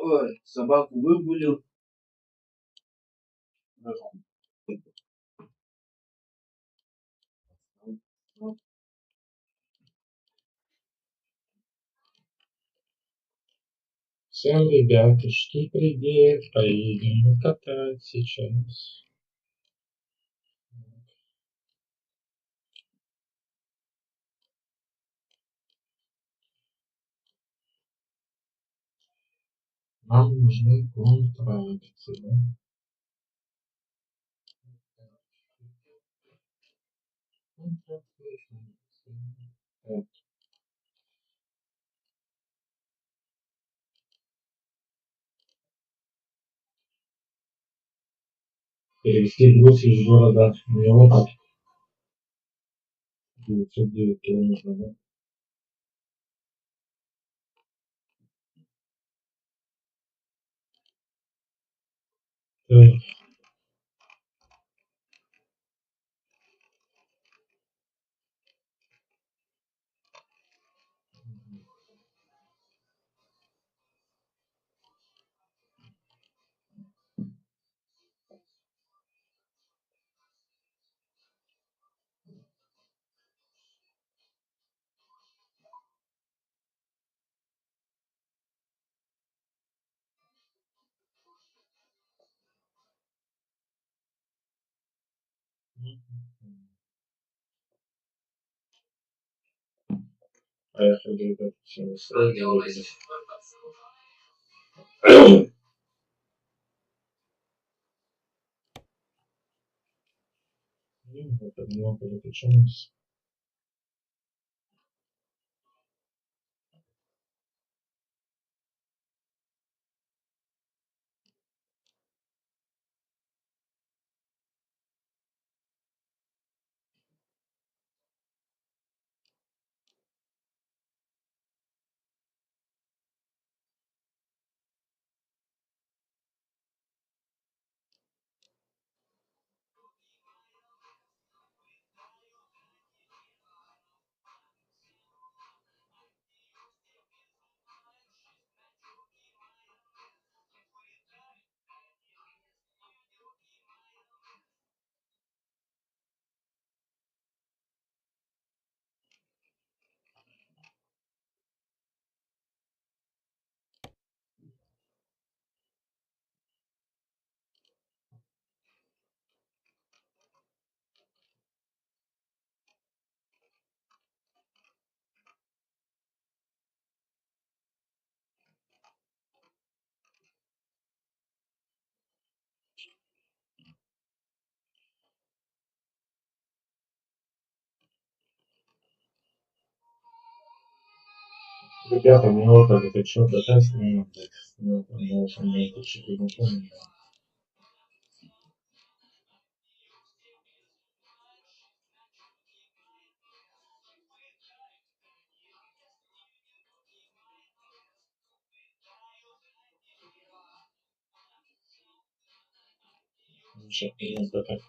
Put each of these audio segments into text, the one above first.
Ой, собаку выгулил. Всем, ребятушки, привет! Поедем катать сейчас. Нам нужны контракты, да? Вот. Перевести груз из города Милота. 909 километров, да? Так. Поехали, ребята, все устроились. Вот от него переключаемся. Ребята, Милота, это что, катать не надо? Ну, должен найти 4 помню. Сейчас не катать.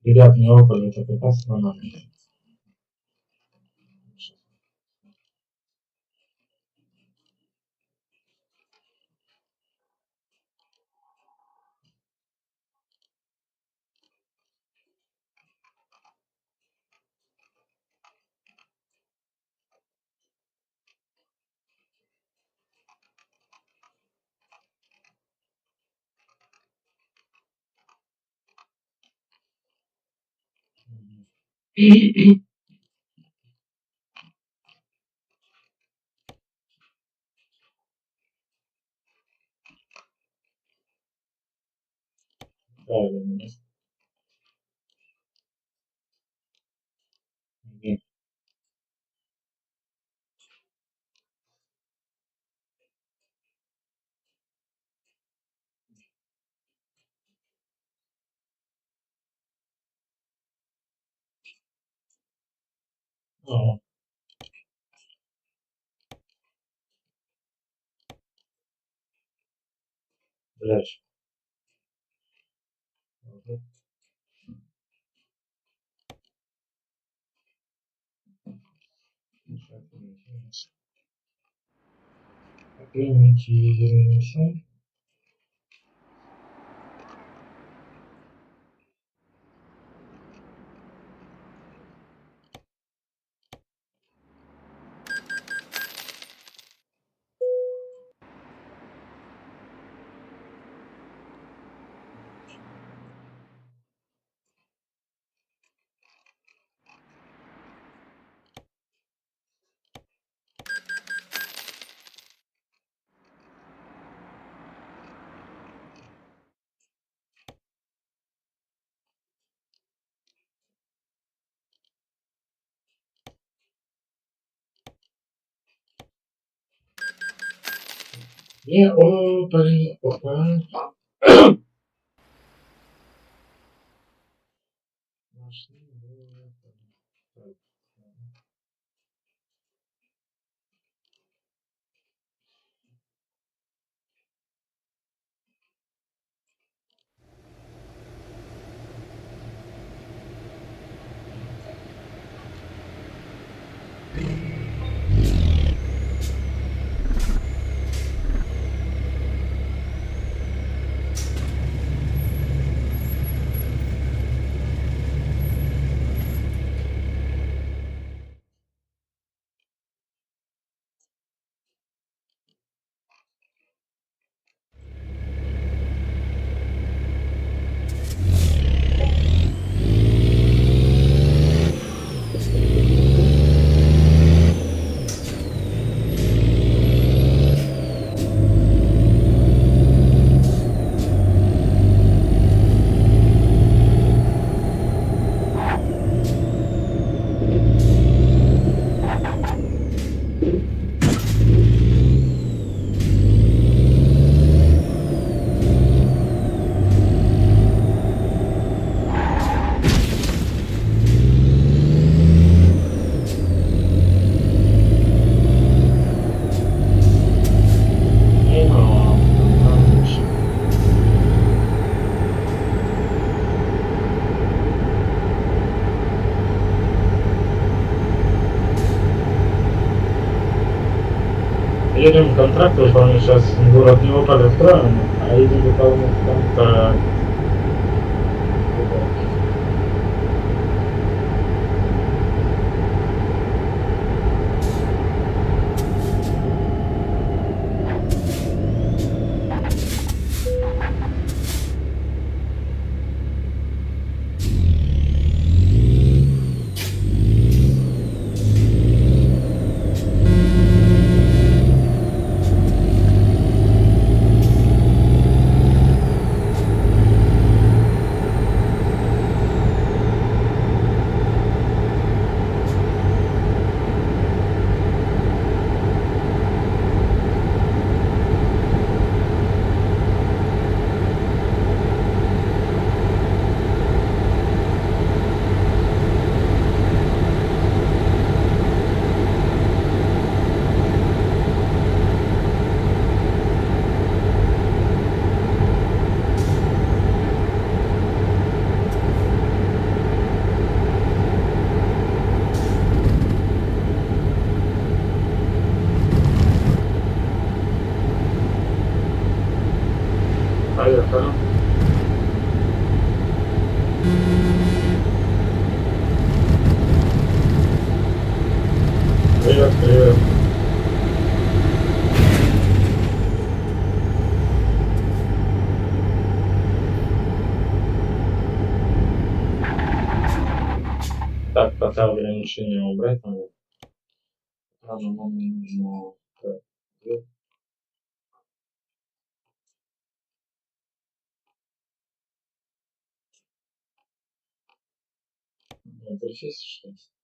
Ребят, не опыт, это кататься нормально. Правильно. Мгм. Ага, блядь. Ага. Сейчас ориентируемся. Не open, open. Едем контракт выполнять сейчас город Неаполь отправим, а едем выполнять контракт. Поехали. Привет, привет. Так, te ograniczenia obratne. Prawo mamy na te dwie. Najpierw jest 6.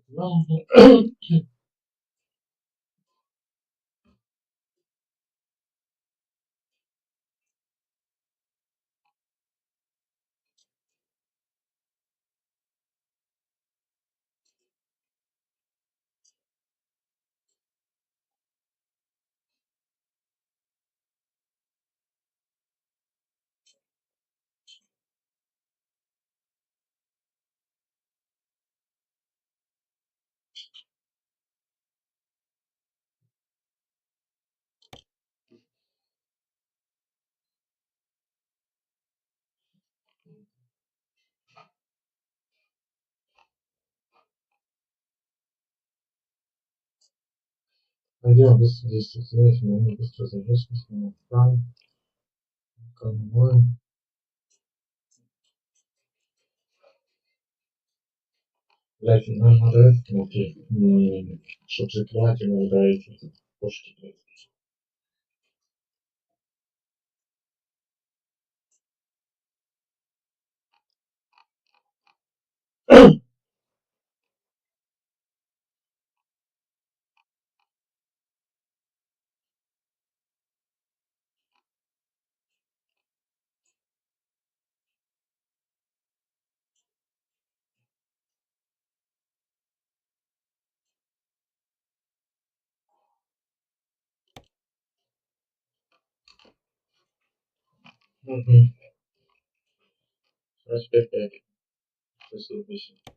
No, Пойдем быстро действительно, мы быстро зажечься, мы встали, конвой. Леки нам надо, что прикрывать и надо эти кошки. Респект, спасибо.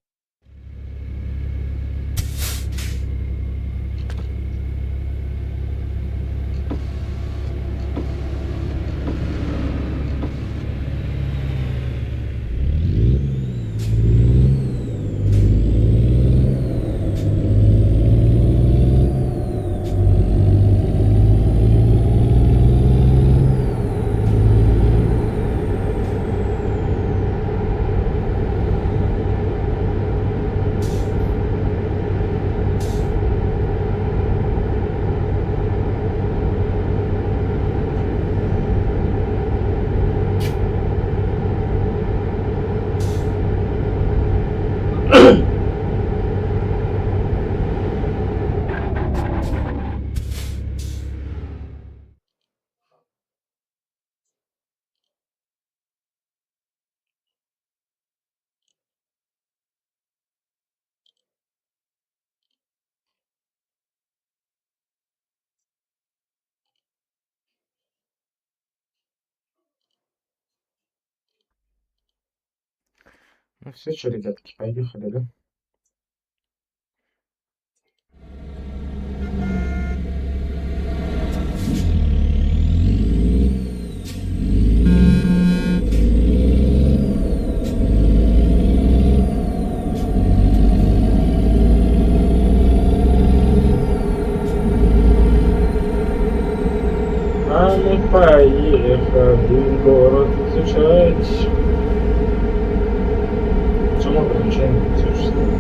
Ну все, что, ребятки, поехали, да? А мы поехали город изучать. Почему ограничение не существует?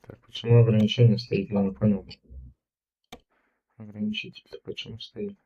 Так, почему ограничение стоит? Я не понял. Ограничитель почему стоит?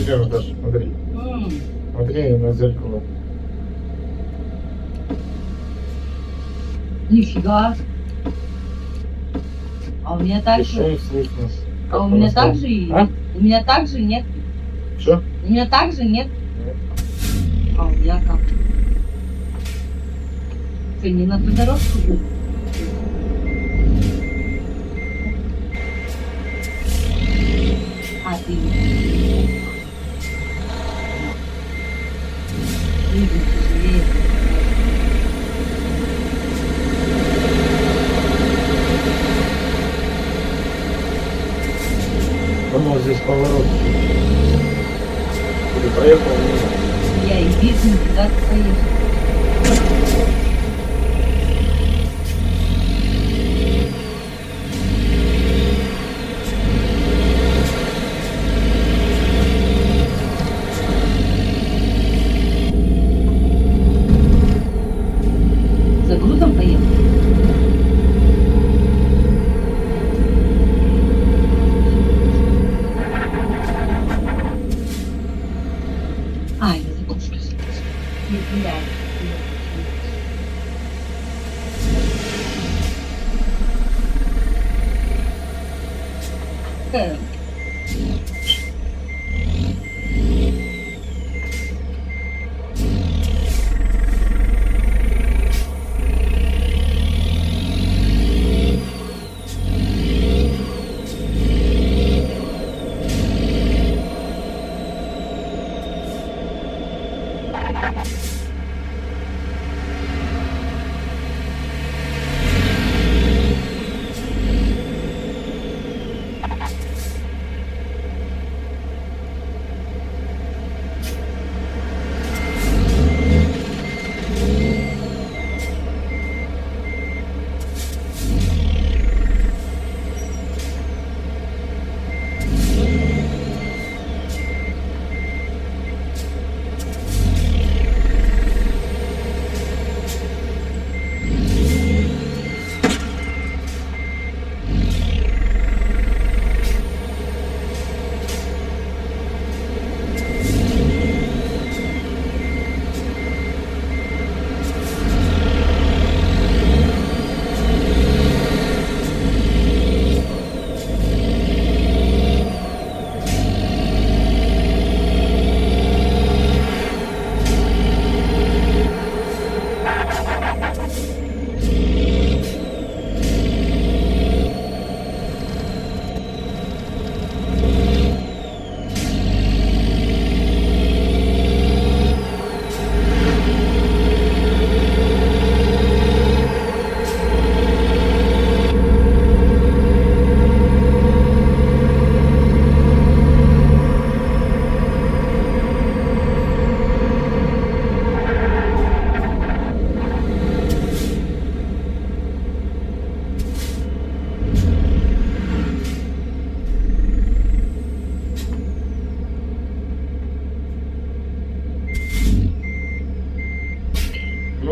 Сережа, даже смотри. Смотри на зеркало. Нифига. А у меня так же. Еще слышно. А у меня так же и. А? У меня так же нет. Что? У меня так же нет. Нет. А у меня как? Ты не на ту дорожку был? А ты не. Жизнь тяжелее. По-моему, здесь поворот. Ты проехал мимо. Я и бизнес куда-то поехал. За грузом поехал? А, я забыл, что не гуляй.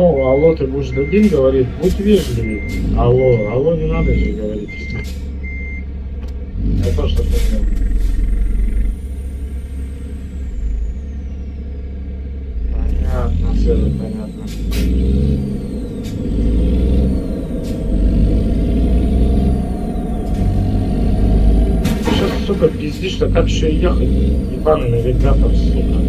Ну, алло, ты будешь другим говорить, будь вежливее. Алло, алло, не надо же говорить. Я тоже так понял. Понятно, все это понятно. Сейчас, сука, пиздишь, как еще и ехать? Ебаный навигатор, сука.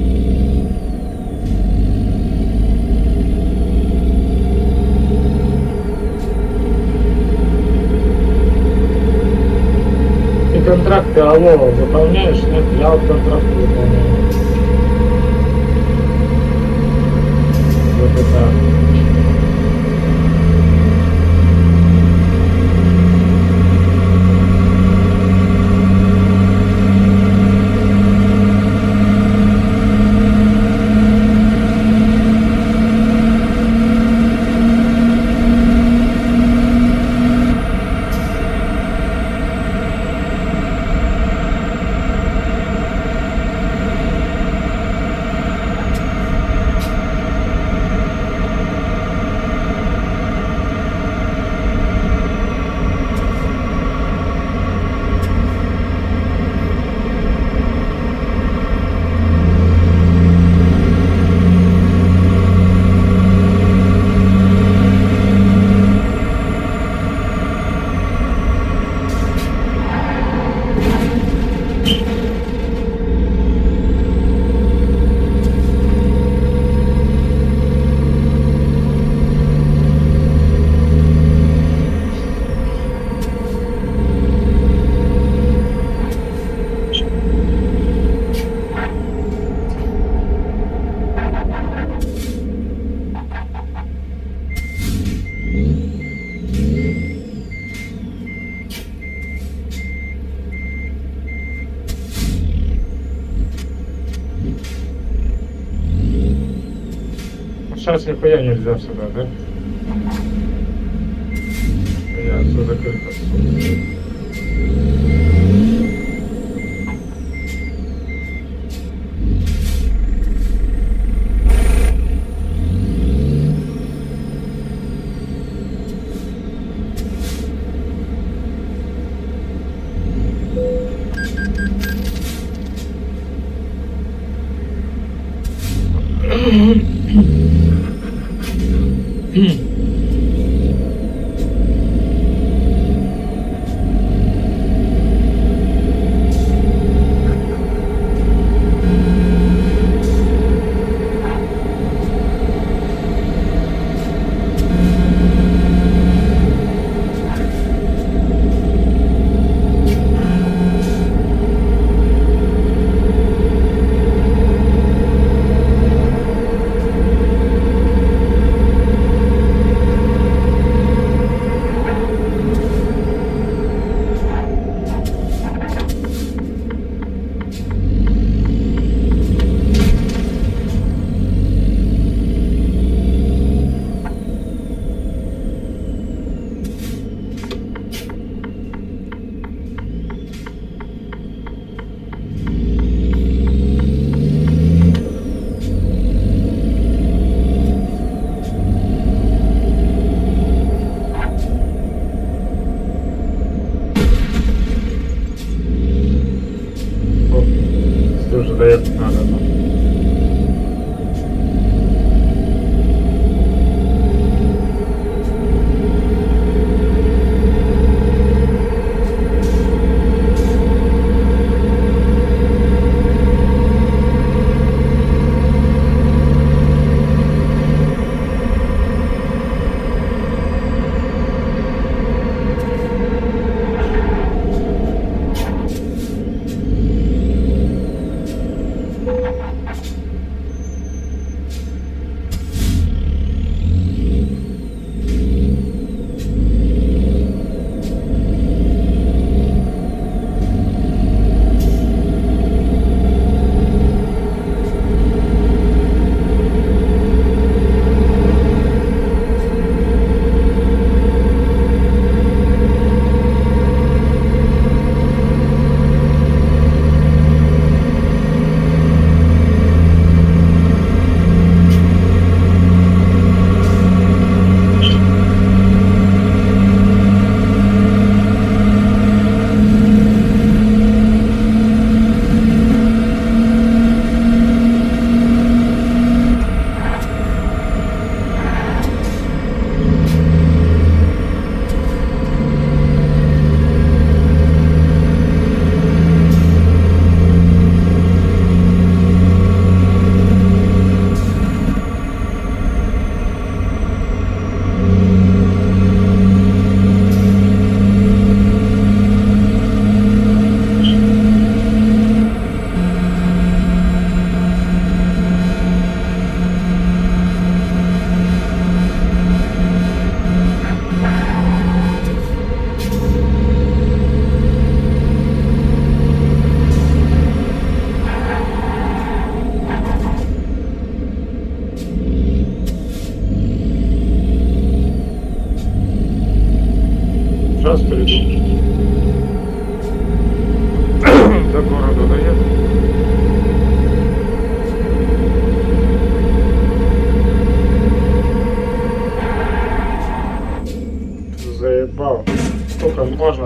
Ты контракты, алло, выполняешь? Нет, я вот контракты выполняю. Вот это. Сейчас нихуя нельзя сюда, да? Я все закрыто, сука. Уже доехать надо, но...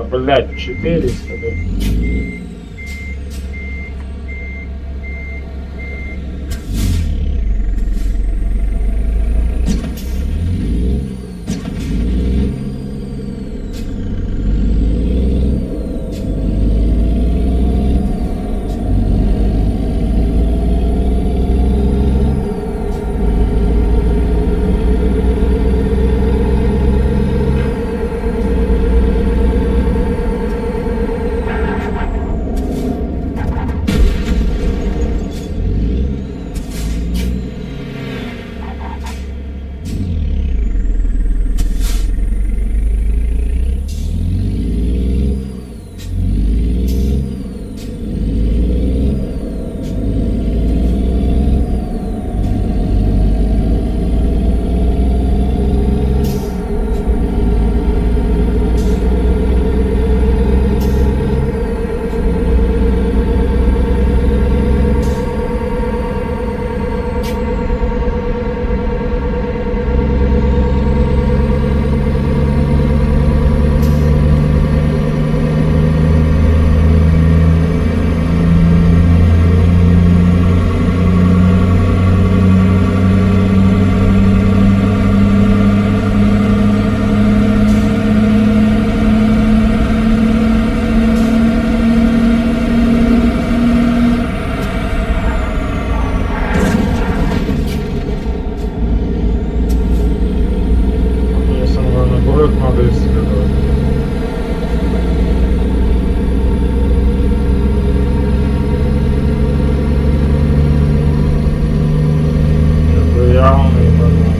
блядь, 400, да. Мне самое главное, город надо исследовать. Это явно ебанул.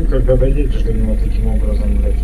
Когда доедешь до него таким образом, блядь.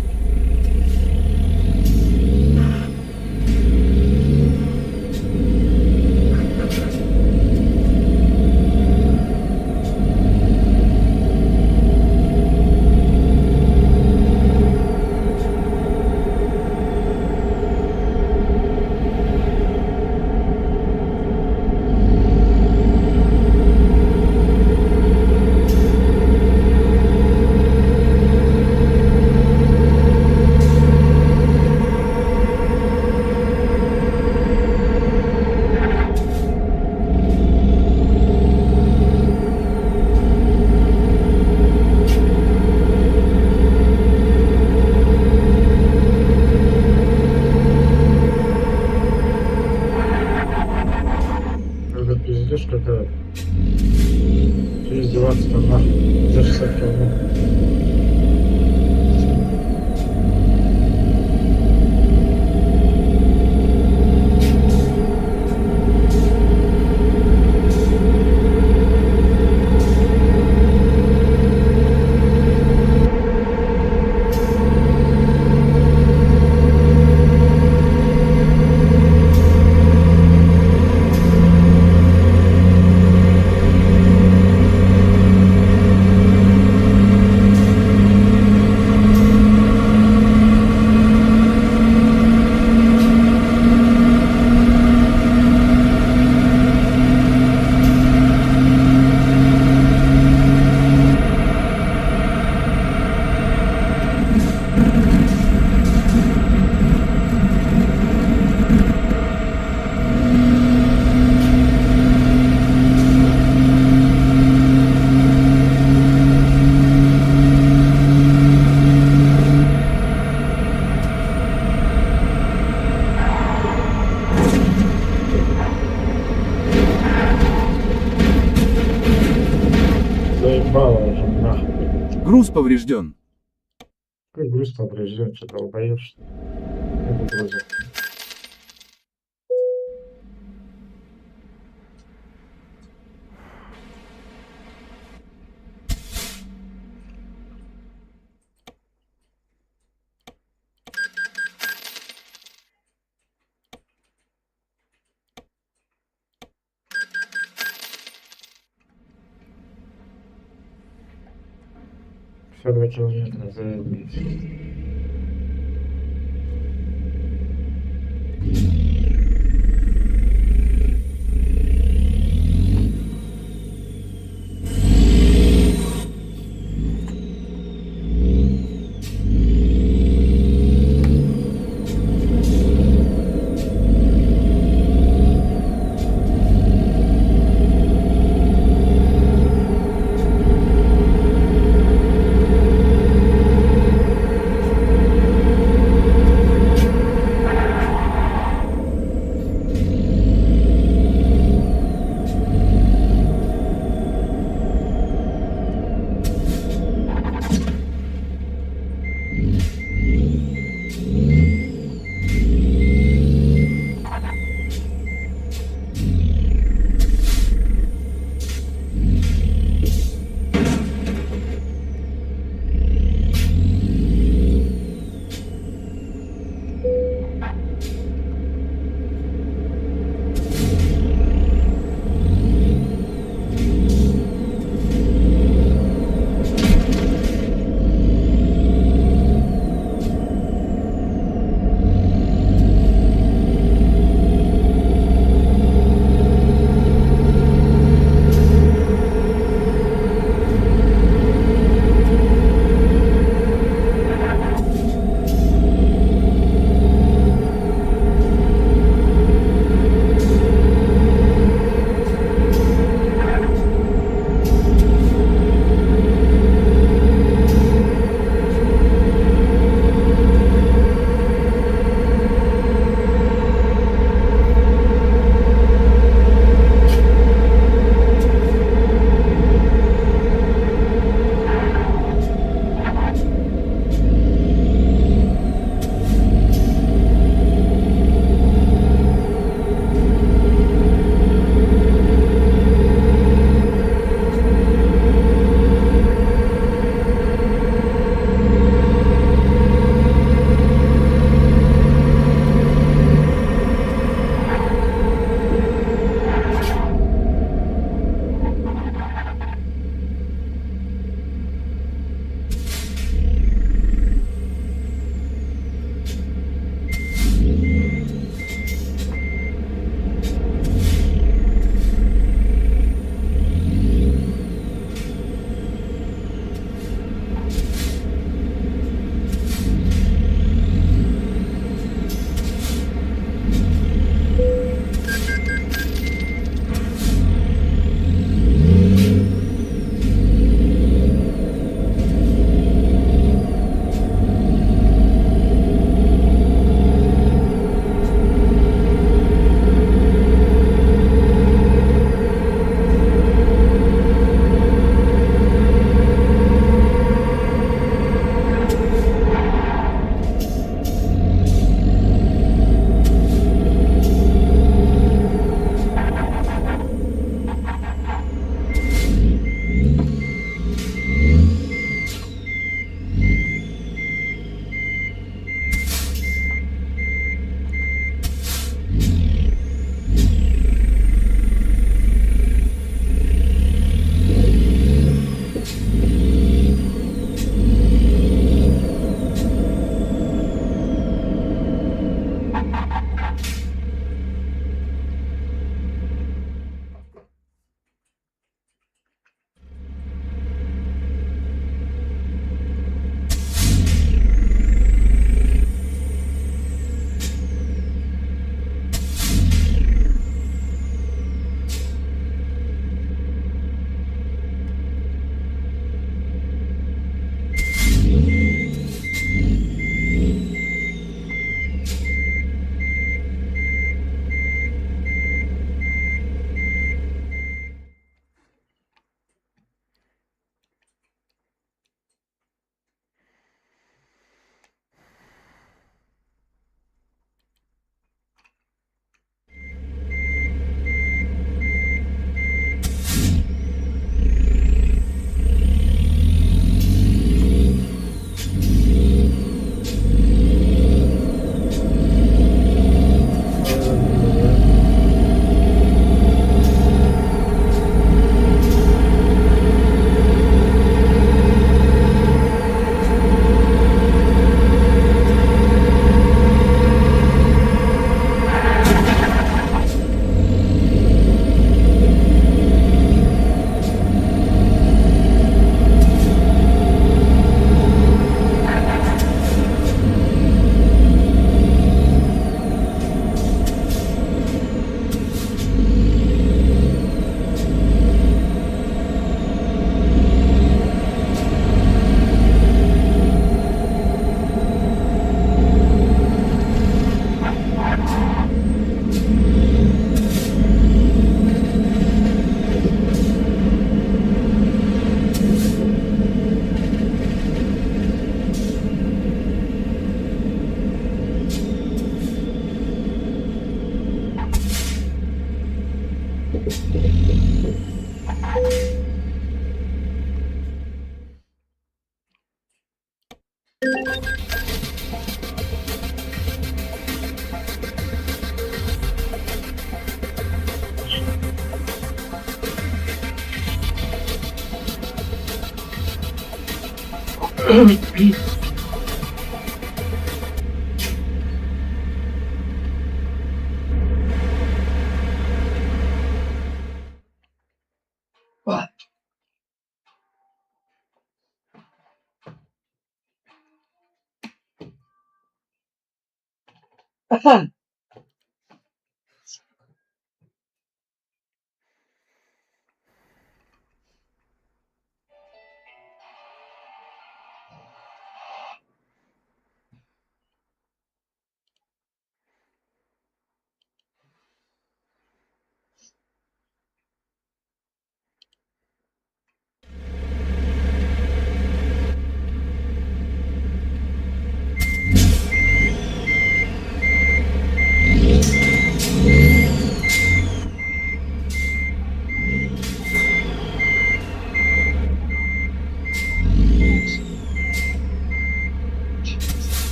молодежь какая-то. Что издеваться-то нахуй? За 60 километров. Заебало уже, нахуй. Груз поврежден. Какой груз поврежден, что долбоёб, что ли? Это грузит. Все 2 километра, заебись.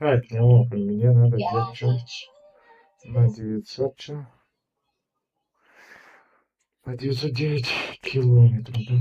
Так, ну, мне надо взять чай на 900 чай. На 909 километров, да?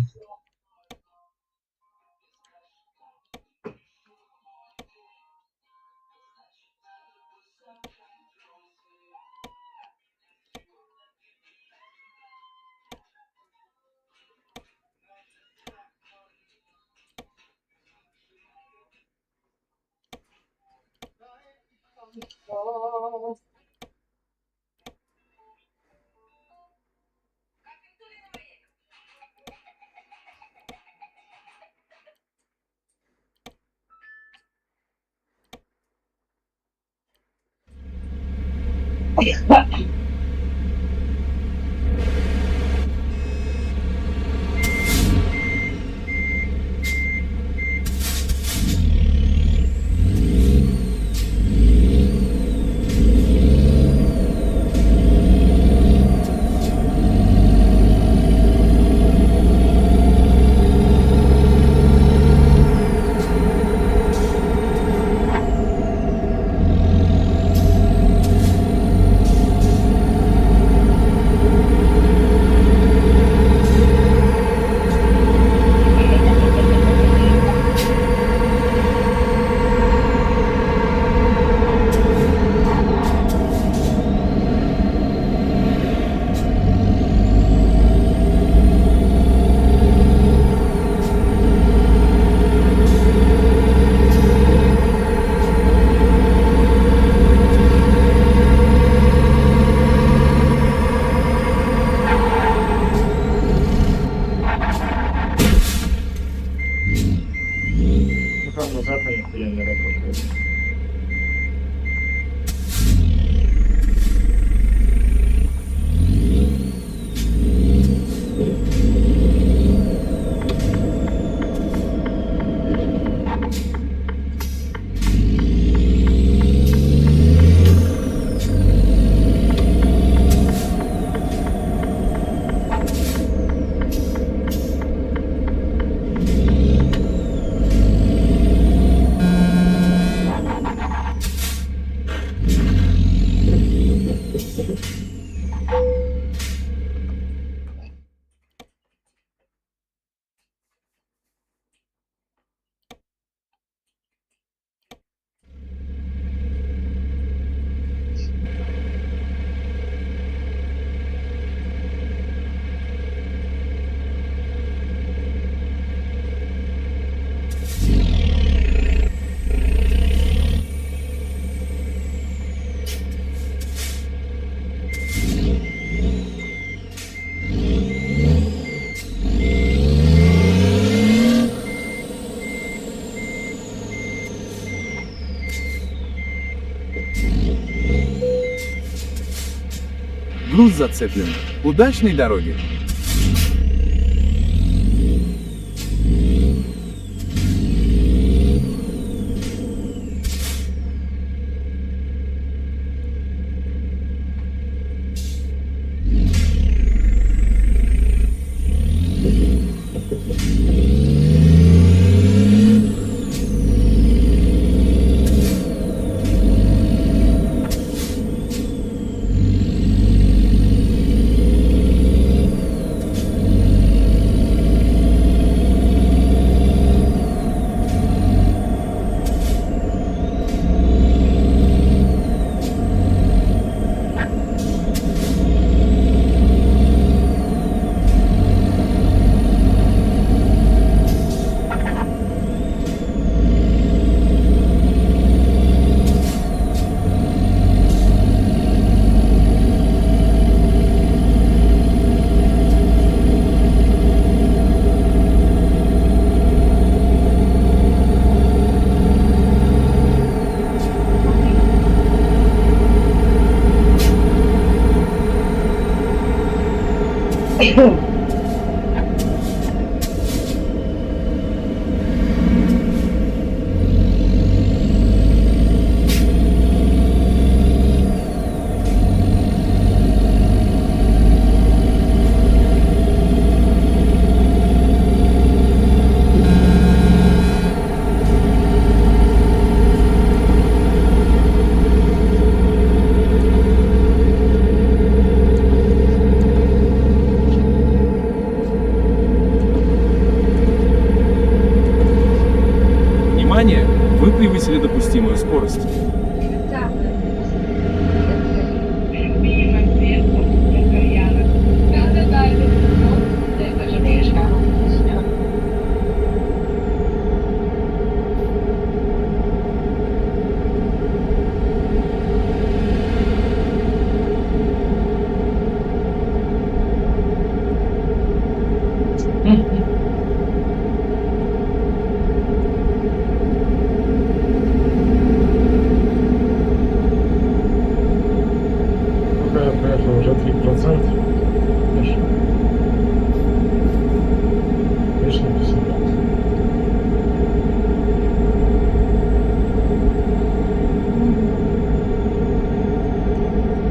груз зацеплен. Удачной дороги! Внимание! Вы превысили допустимую скорость. Пока я проехал уже 3%. Конечно, без себя.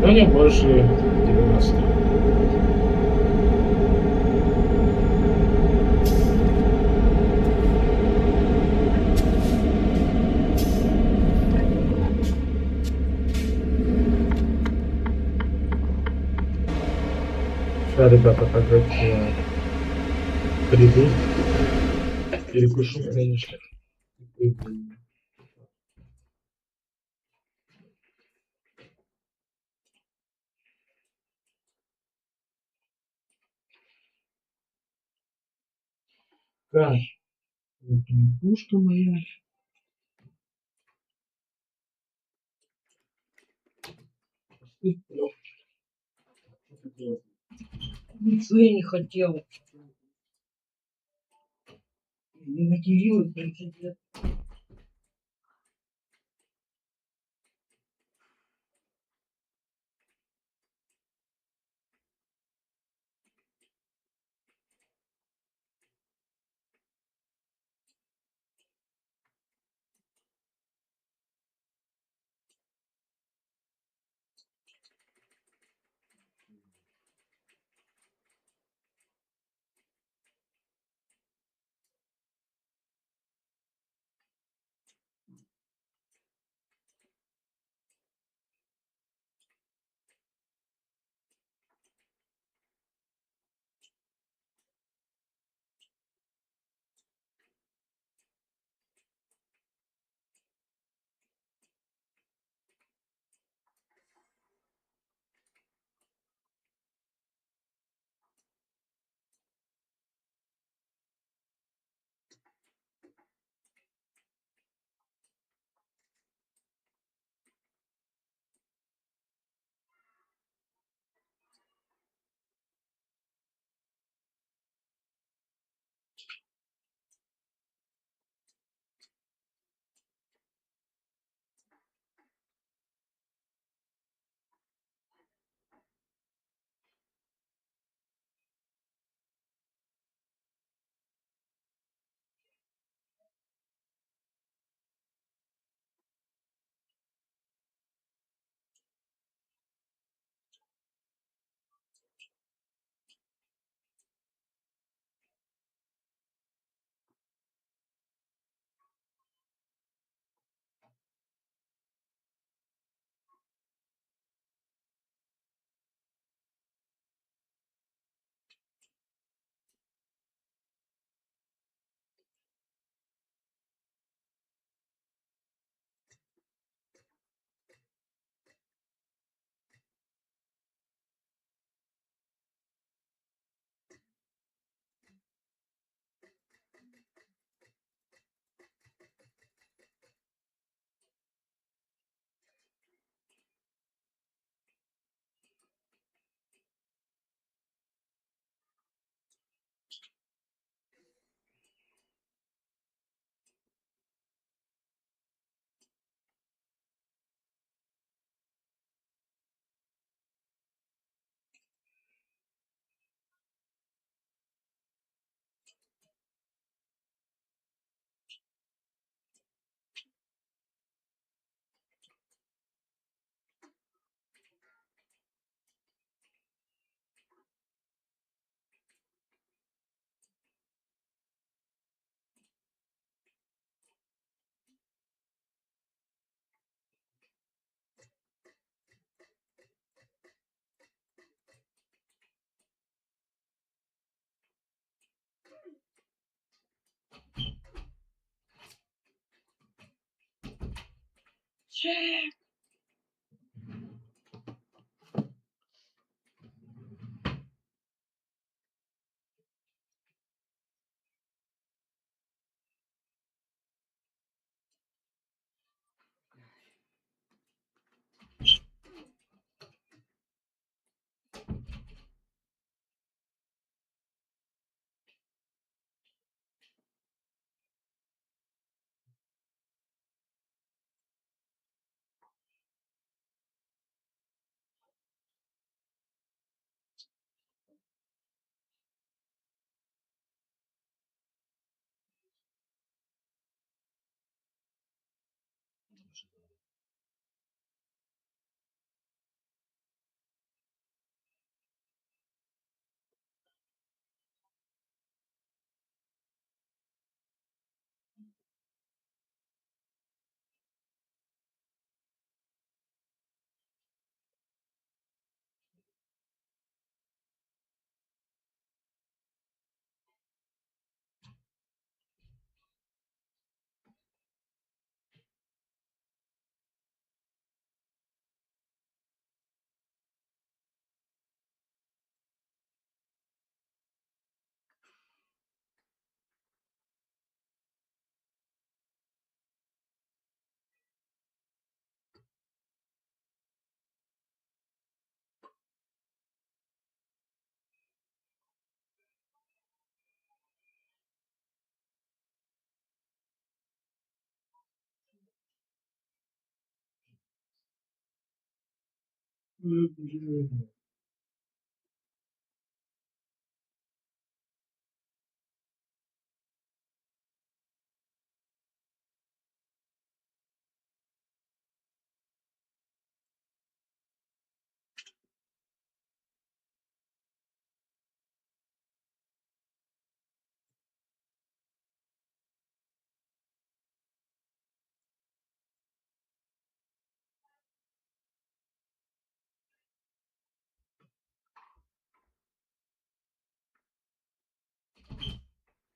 Но не больше 90. Сейчас, ребята, так как я приду, перекушу конечно. Так, вот пушка моя. Ничего я не хотела. Не материлась 30 лет.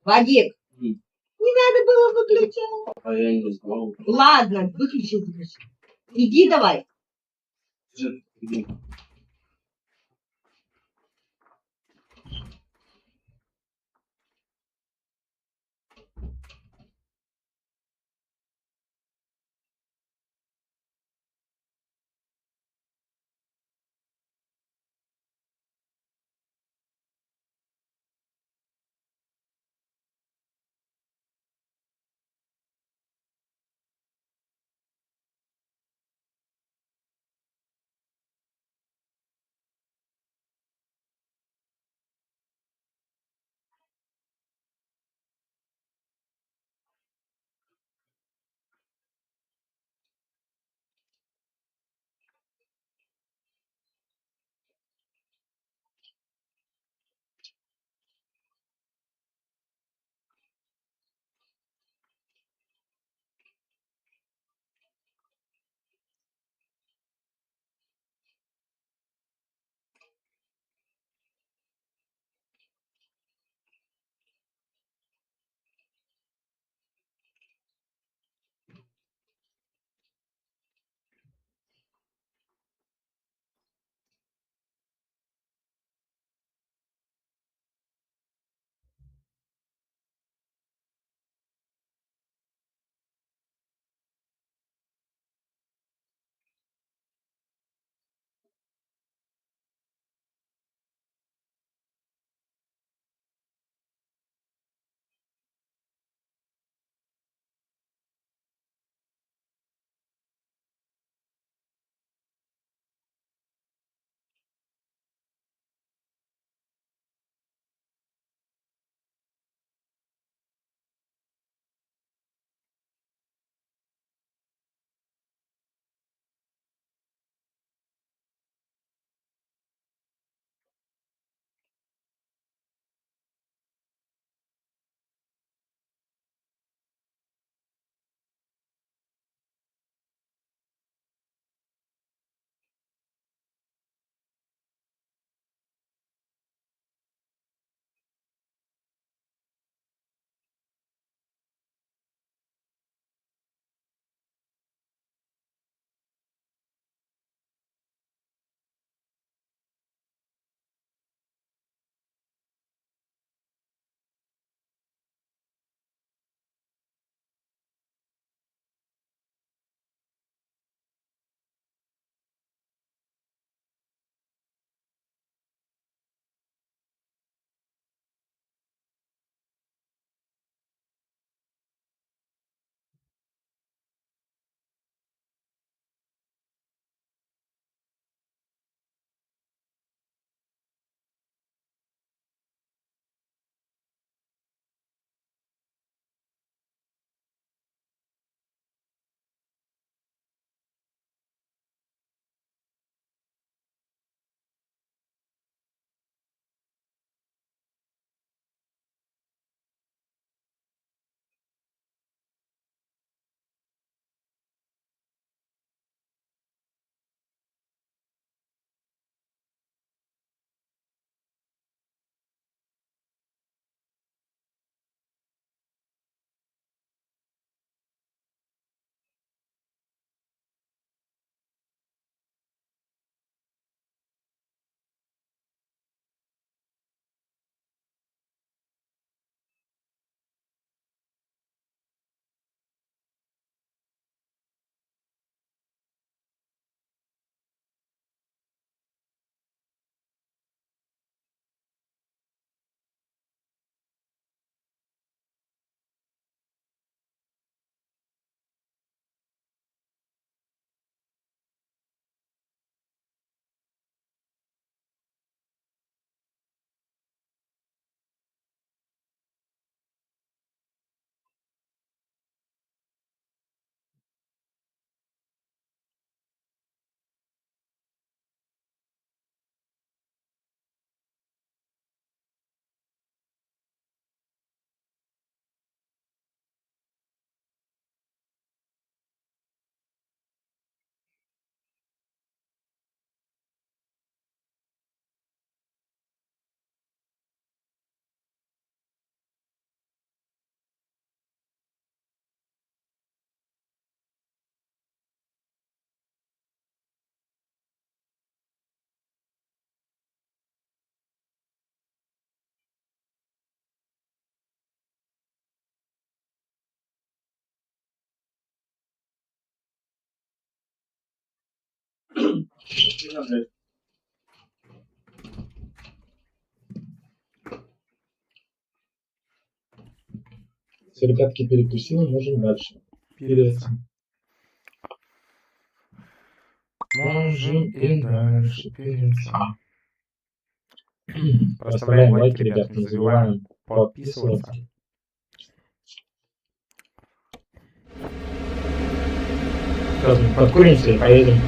Вадик, М. не надо было выключать. А я не знал. Ладно, выключил. Иди давай. Иди. Все, ребятки, перекусили, можем дальше. Перец. Можем и дальше переться. Проставляем лайки, ребят, не забываем подписываться. Сейчас мы подкуримся и поедем.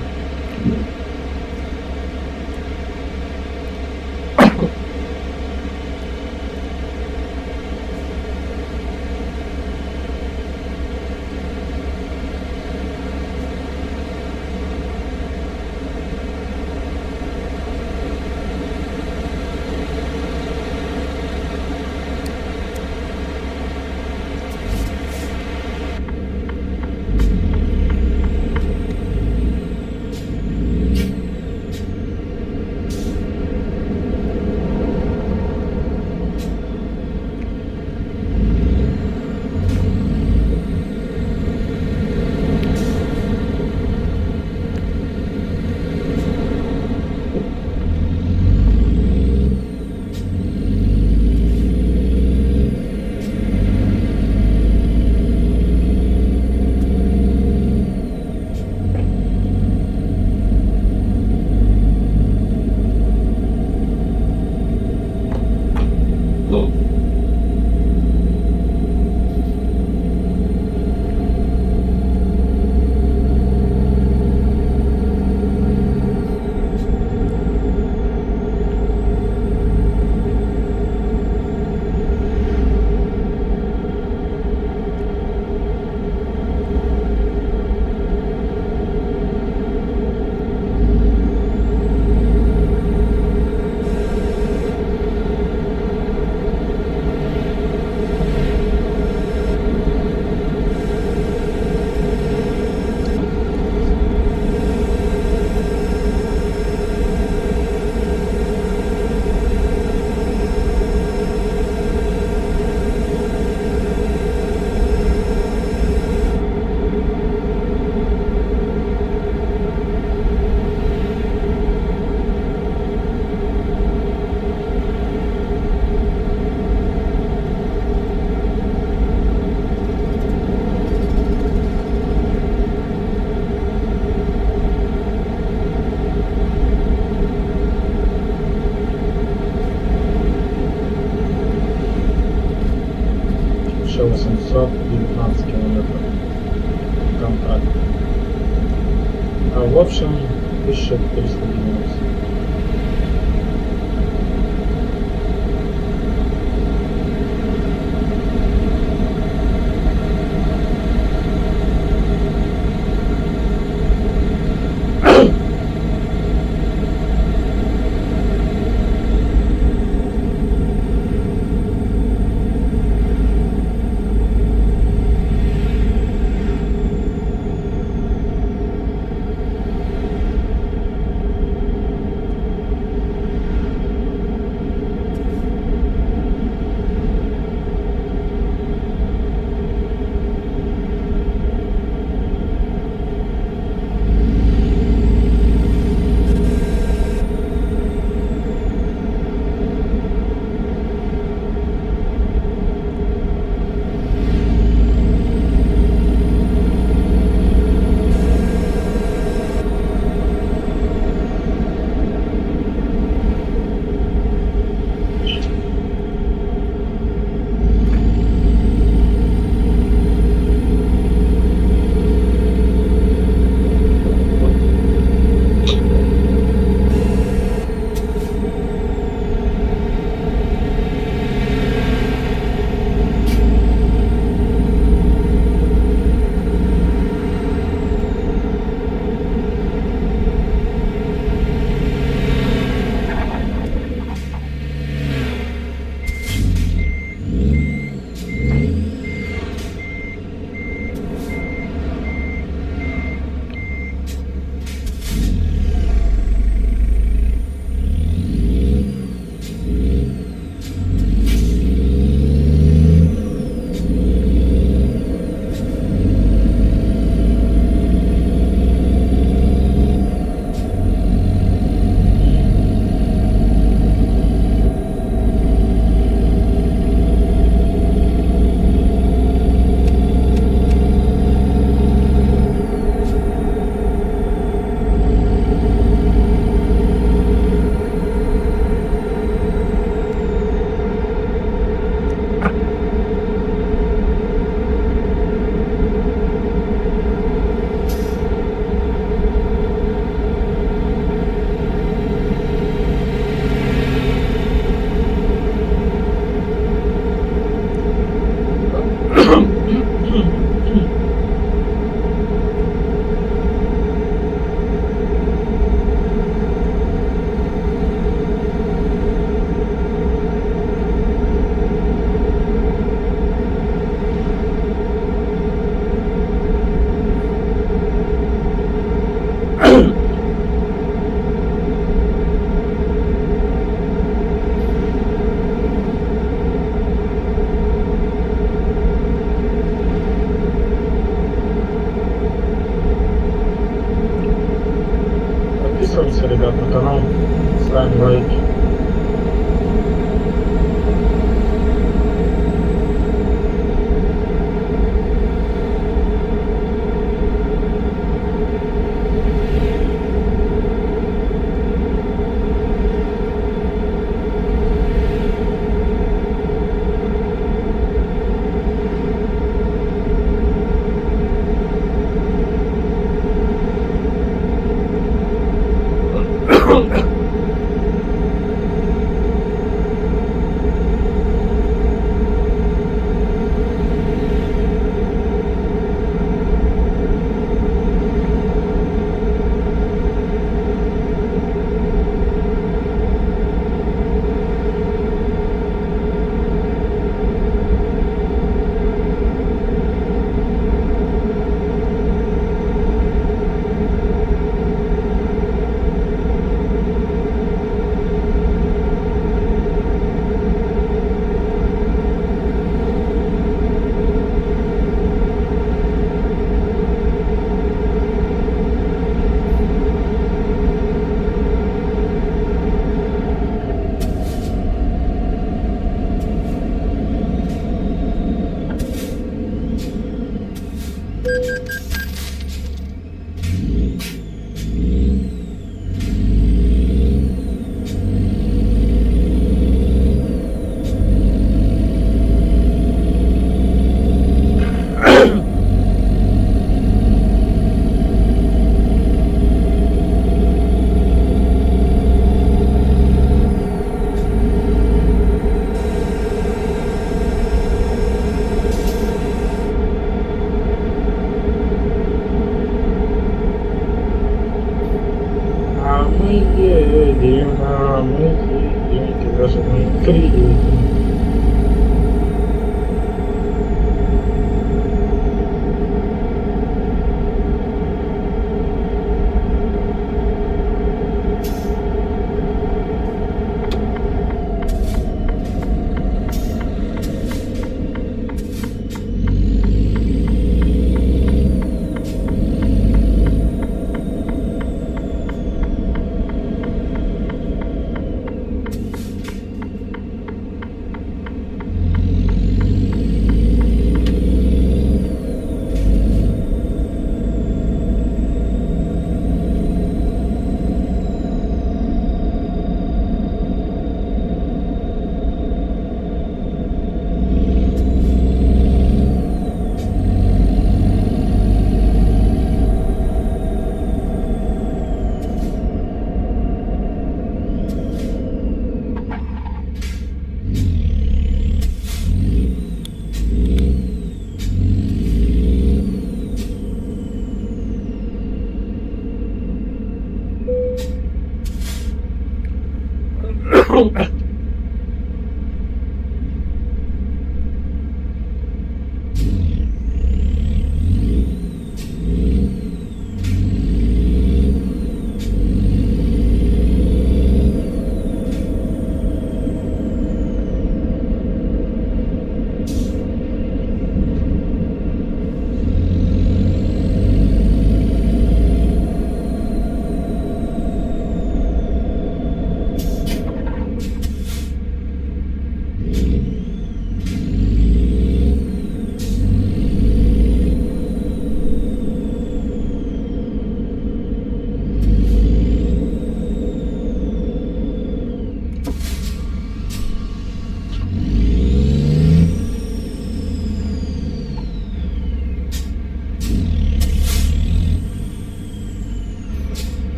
Еще 819 километров контракт. А в общем 1390. Подписываемся, ребят, на канал, ставим лайки. Мы едем, даже мы приедем.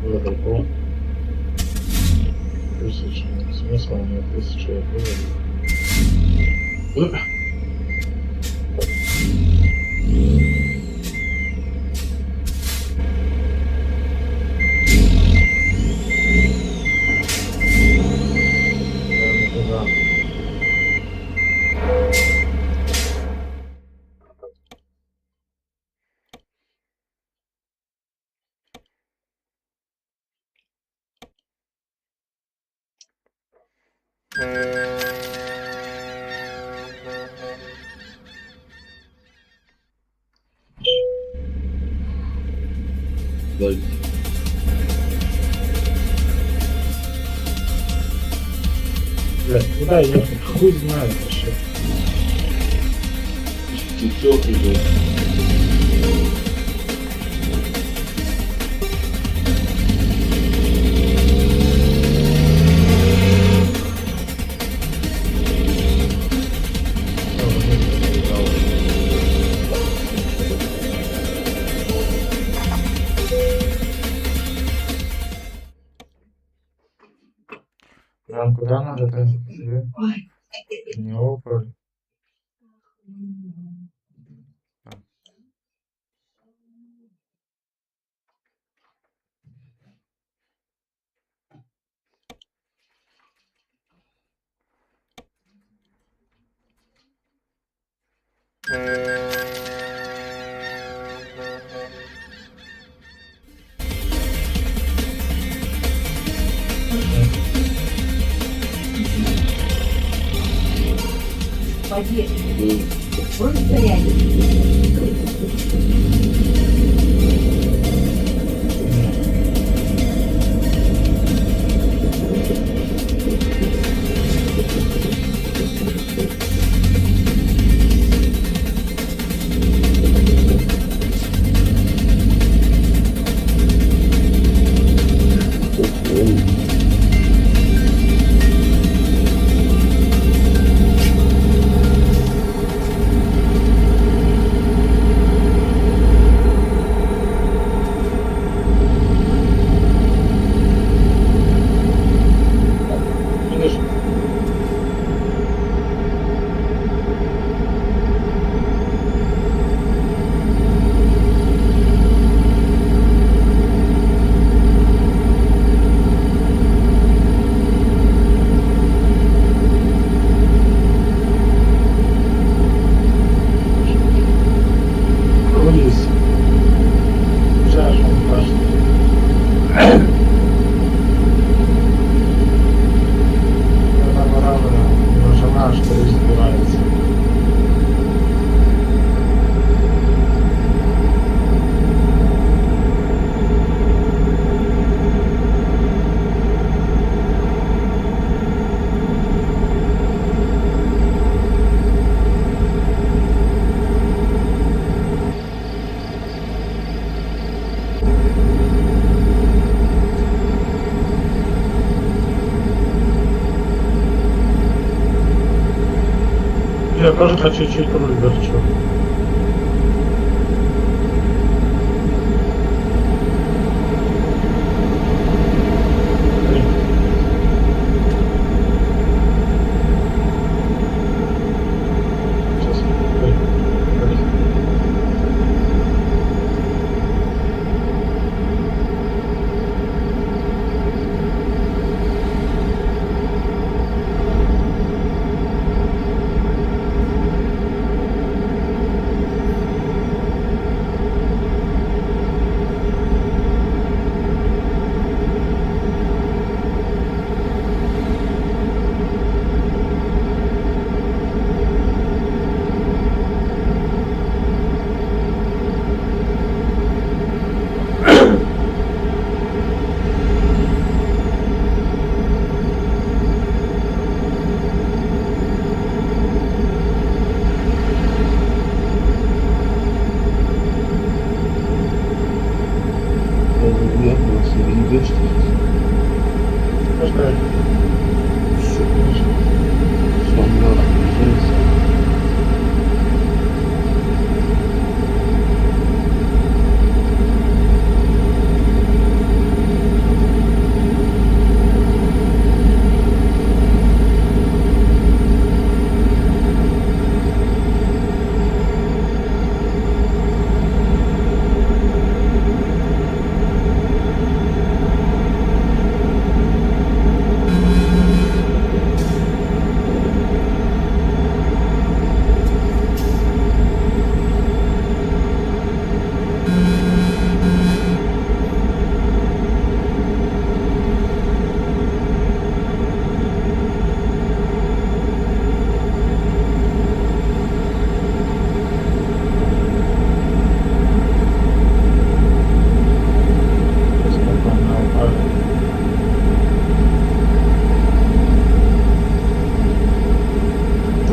Выборку. 1000. Смысл у меня 1000 я выберу. Да. Like, Блядь, куда ехать? Хуй знает вообще. течет уже. Нам куда надо-то? Ой. Неополь. Поверь, просто реально. Видишь? Крулись. Чашу пошли. Нажимаешь, что разбирается. Я тоже хочу чуть руль верчу. Сейчас.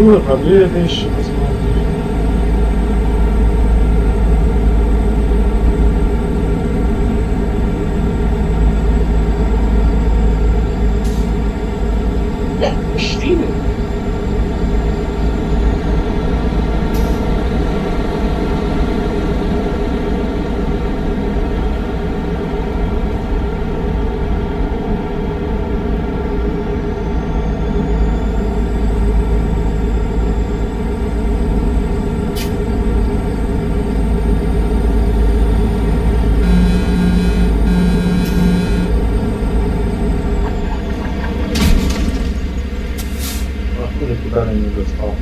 Вот, на 2000 посмотрим. Штины? Откуда куда я не достал?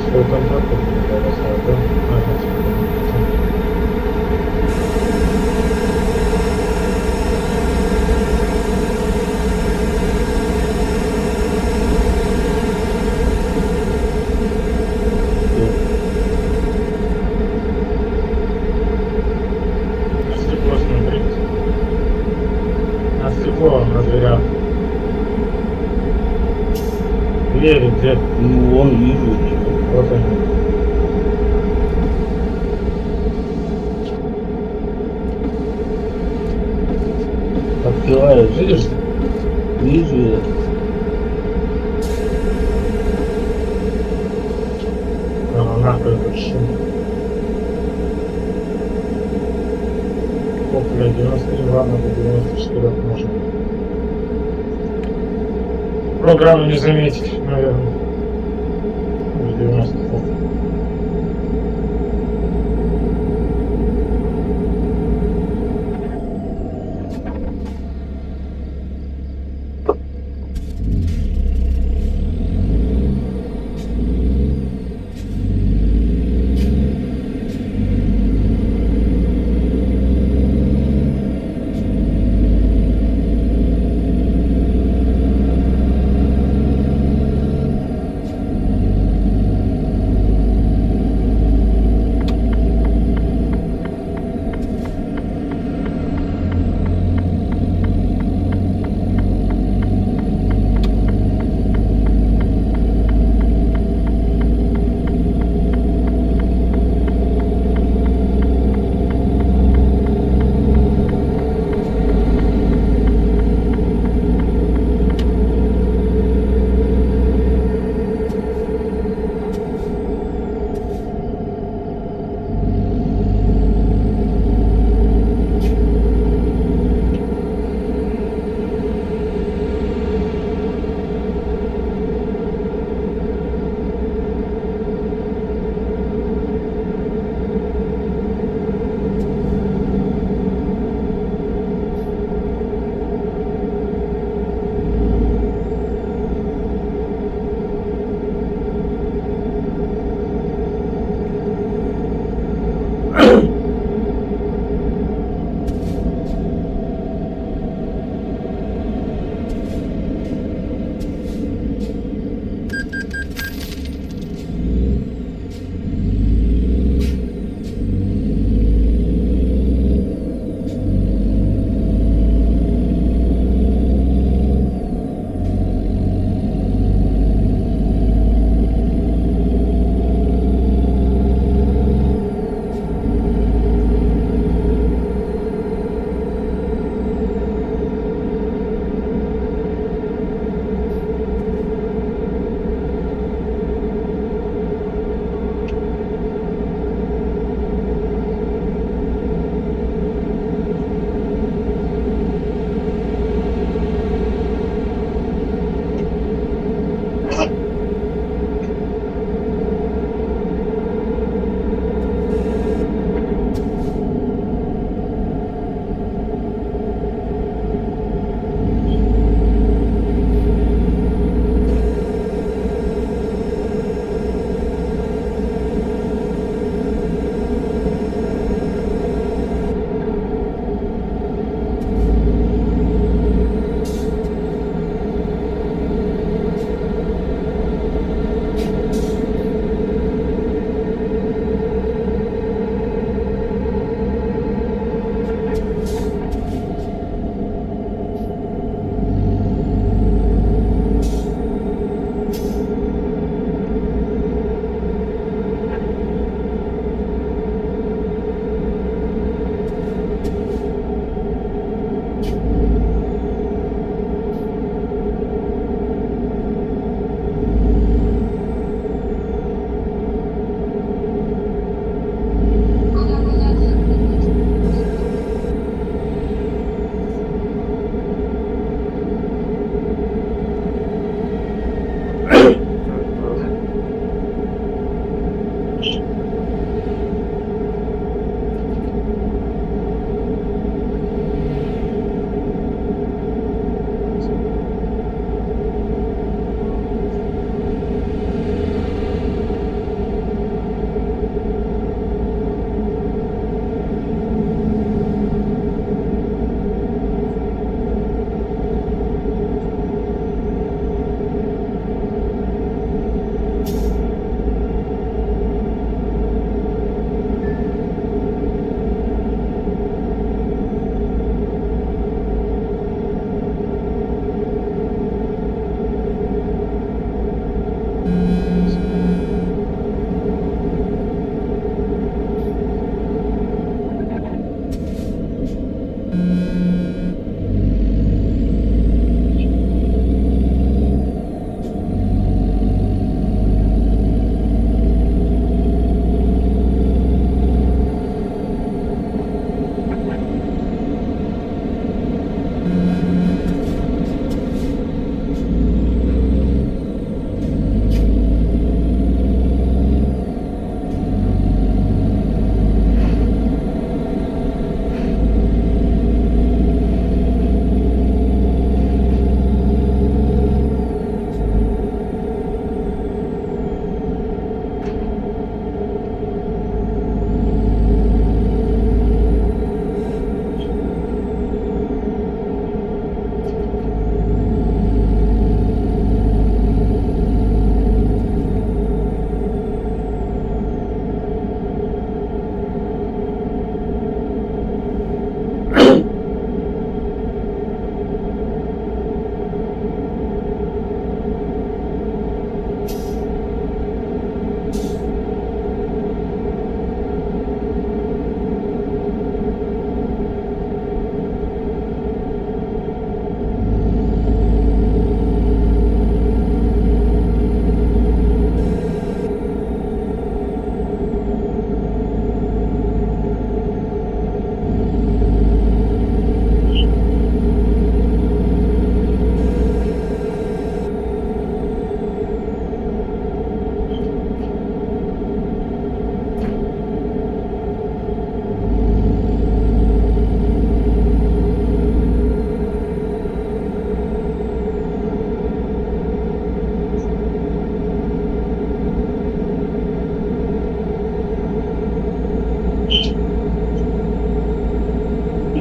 Свой контракт не достал, да? Ага, стекло смотрите. На стекло, на дверях. Двери где? Ну, вон вижу. Вот они. Открываешь. Видишь? Вижу я. Нахуй этот шум. О, бля, 93, ладно, до 94 можно. Программу не заметить, наверное. 90.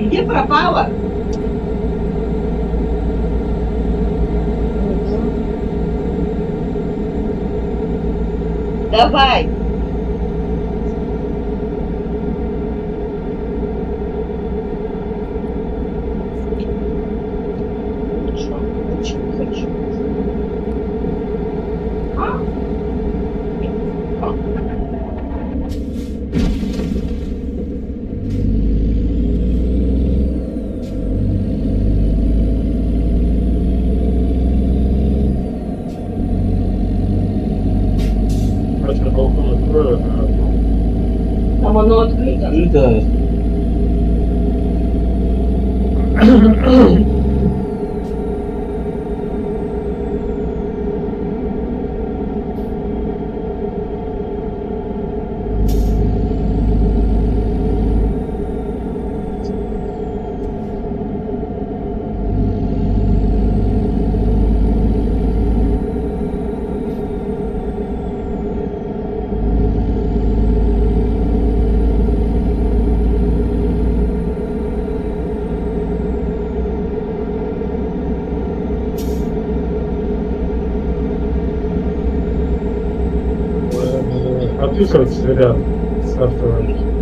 Где пропала? Давай. Хочу. Значит, балкон открою, а Там оно открыто. Открыто. отписываться рядом с автором.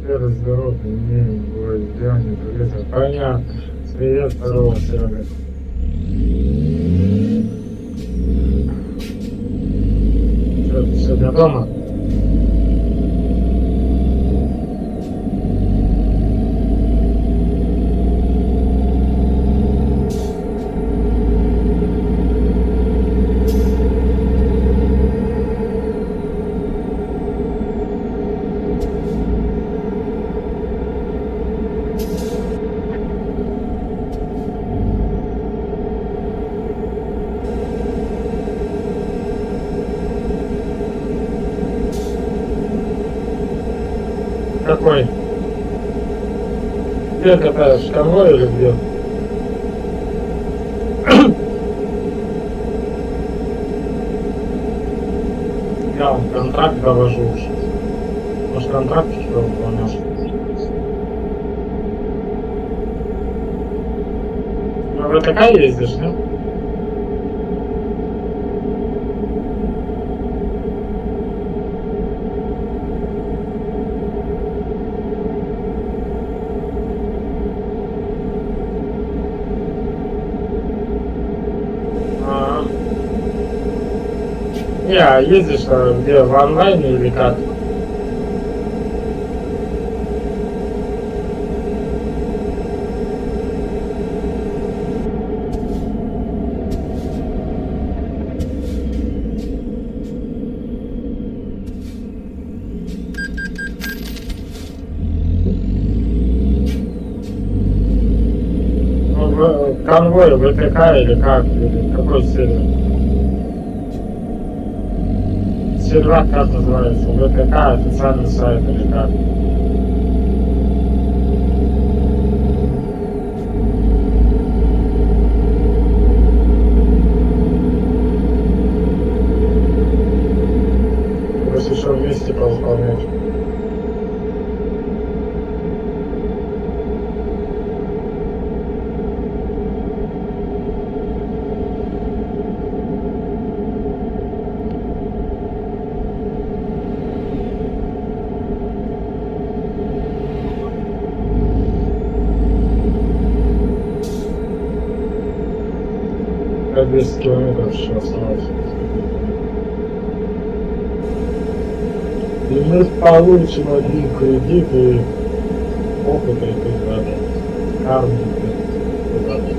Серый, здоровый, не гвоздями, привет. Понятно. Привет, здорово, Серега. Что, ты сегодня дома? Какой? Где катаешь? Конвой или где? Я вам контракт довожу уже. Может, контракт что выполняешь? На ВТК ездишь, нет? Не, а ездишь где, в онлайне или как? Ну, в конвой, ВТК или как? Или какой сервер? Сервак как называется? ВТК, официальный сайт или как? Если еще вместе повыполнять. Как 200 километров еще осталось. И мы получим один кредит и опыта и так далее. Кармы и так далее.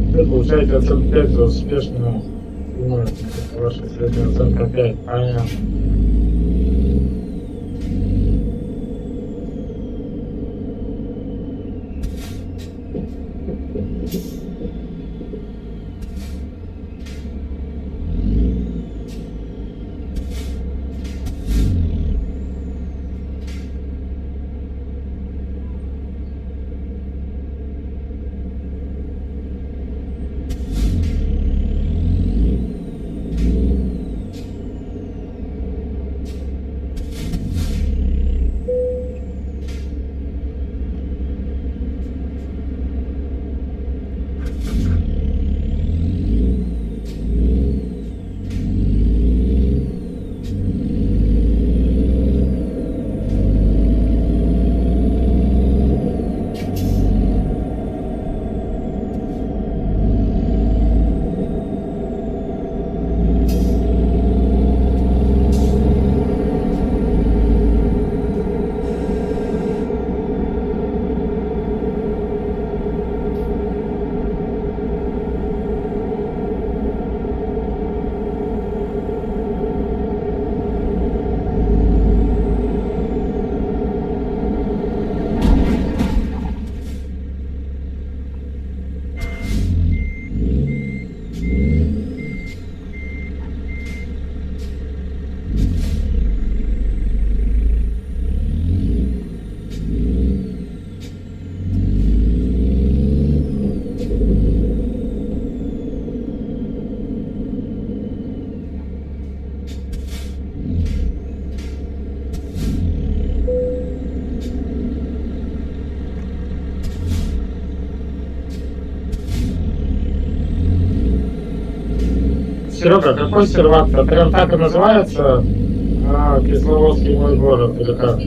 Вы получаете оценку 5 за успешную сумму. Ваша средняя оценка 5. Понятно. Серега, какой сервак? Это прям так и называется? Кисловодский мой город или как?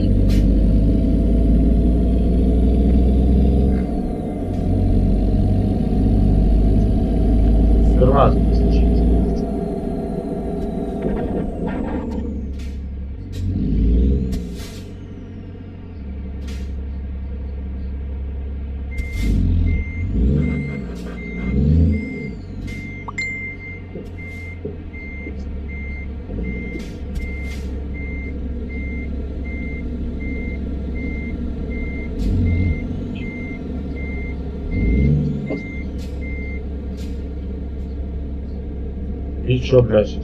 Сервак. И чё, блядь?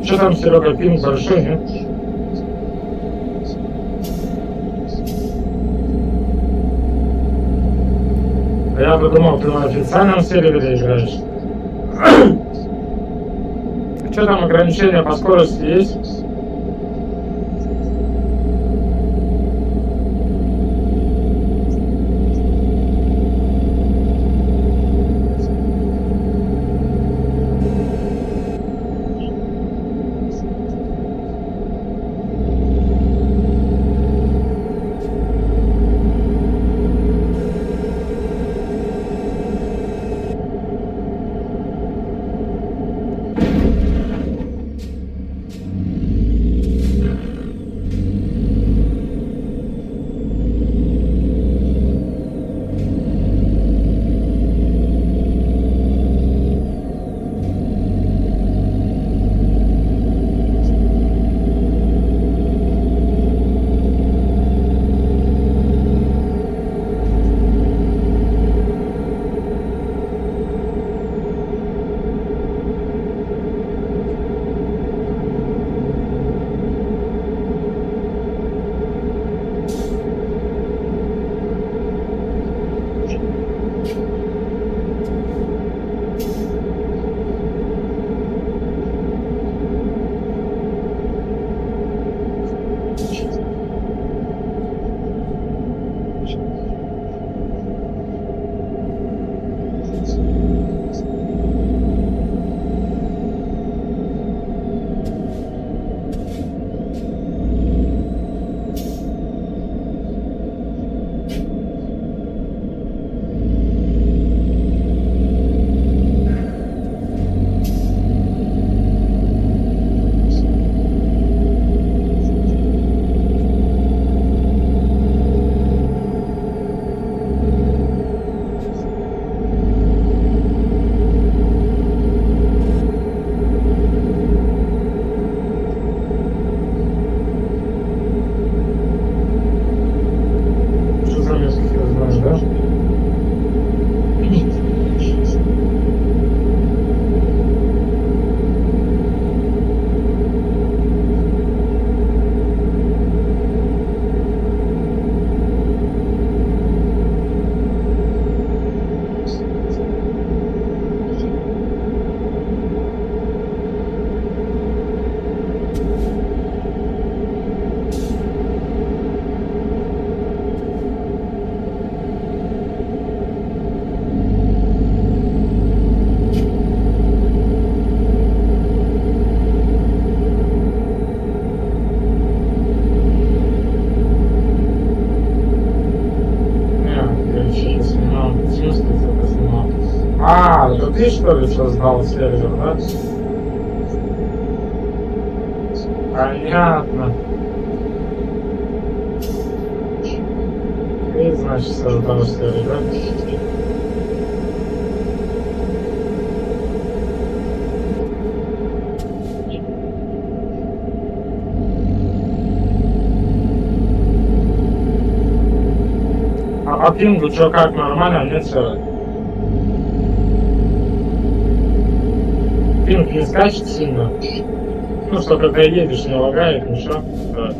Что там, Серега, пинг большой, нет? Я-то думал, ты на официальном сервере играешь. Что там, ограничения по скорости есть? Ты что ли создал сервер, да? Понятно. Ты, значит, создал сервер, да? А по пингу что, как, нормально? Нет, все. Пинг не скачет сильно. Ну, что когда едешь, не лагает, ничего. Да.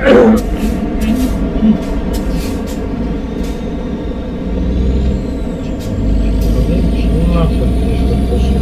Ну нахер ты что пошли.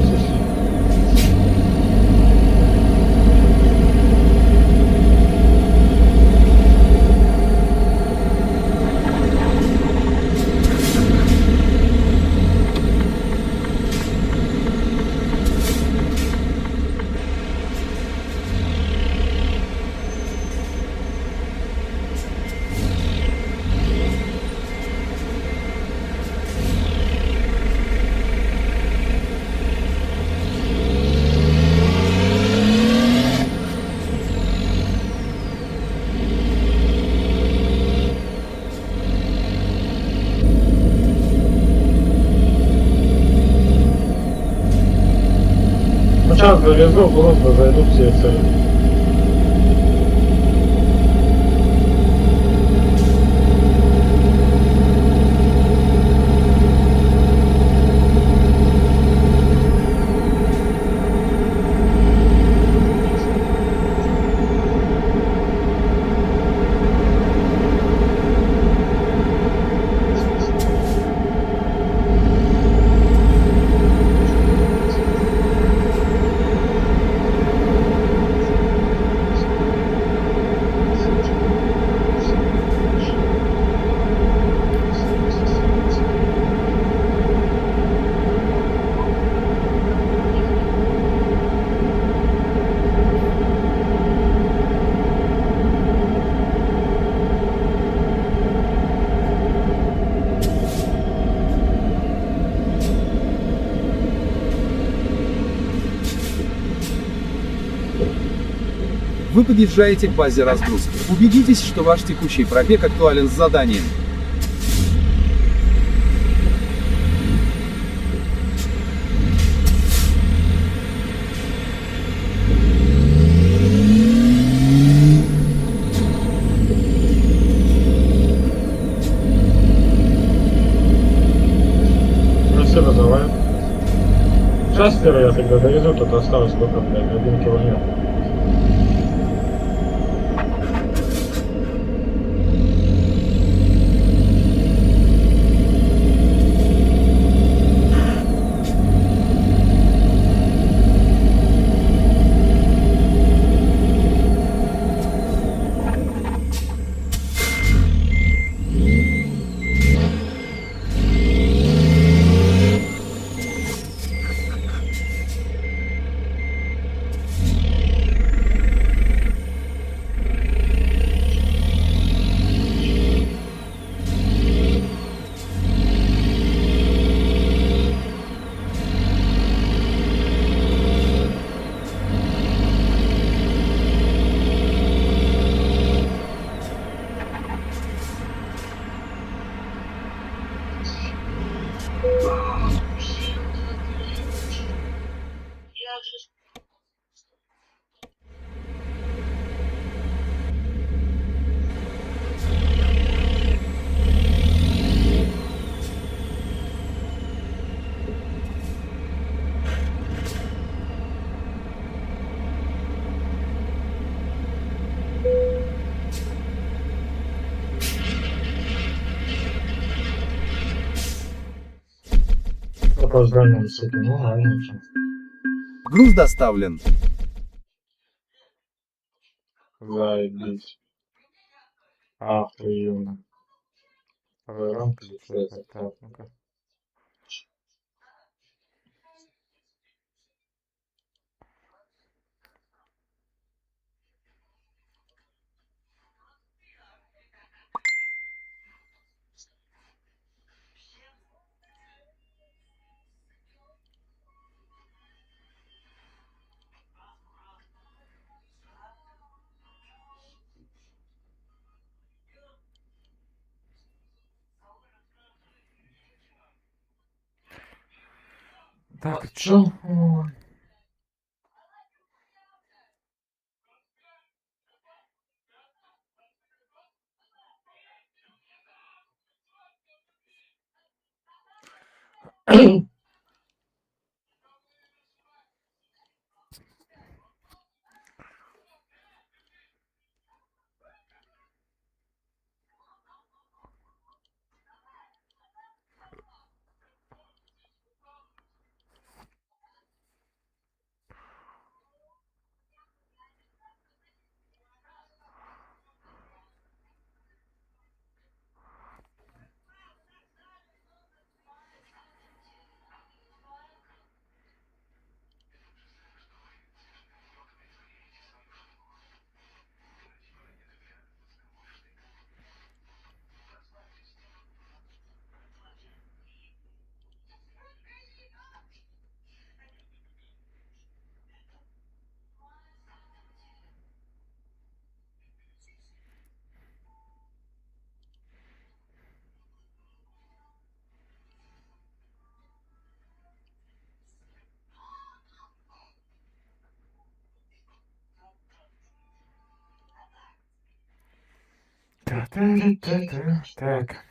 Сейчас завезу, просто зайду все цели. Вы подъезжаете к базе разгрузки. Убедитесь, что ваш текущий пробег актуален с заданием. Спасибо, давай. Шастеры я тогда довезу, тут осталось сколько, блядь, 1 километр. Опозданием с этим, ну ладно. Груз доставлен. Заебись. Охуенно. Рамка какая-то. Так, ну-ка. Так, чё? Та-та-та-та-та. Так.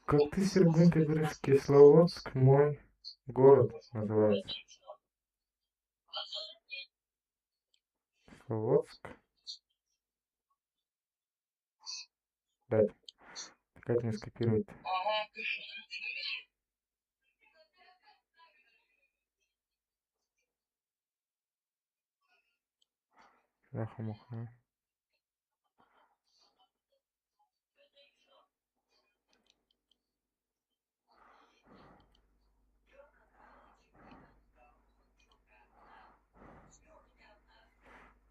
Как ты, Сергунька, говоришь, Кисловодск, мой город называется? Кисловодск. Дать. Как мне скопировать? Бляха-муха.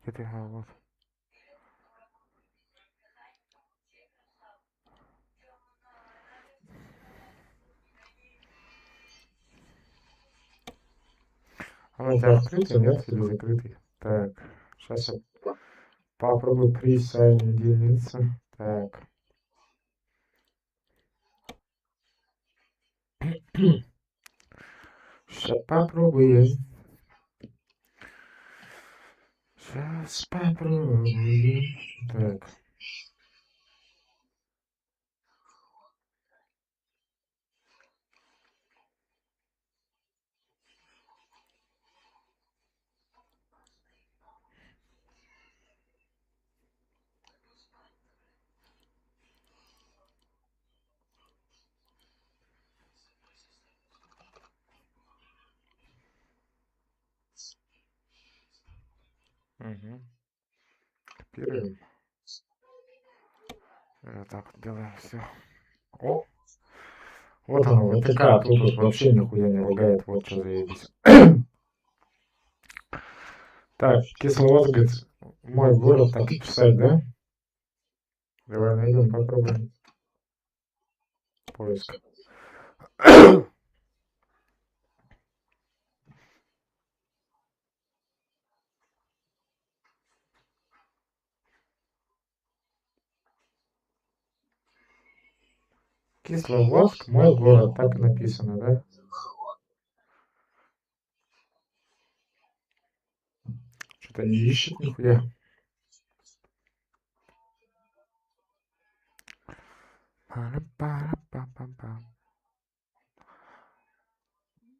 Где ты? А, вот. Он у тебя открытый, нет? Или закрытый? Так, сейчас я попробую присоединиться. Так. Сейчас попробуем. Сейчас попробуем. Так. Угу. Копируем. Вот так вот делаем все. О! Вот оно, ВТК, а тут вообще нихуя не лагает, вот что заебись. Так, Кисловодск, говорит, мой город, так и писать, да? Давай найдем, попробуем. Поиск. Кисловодск, мой город, так и написано, да? Что-то не ищет нихуя. Пара-пара-па-па-па.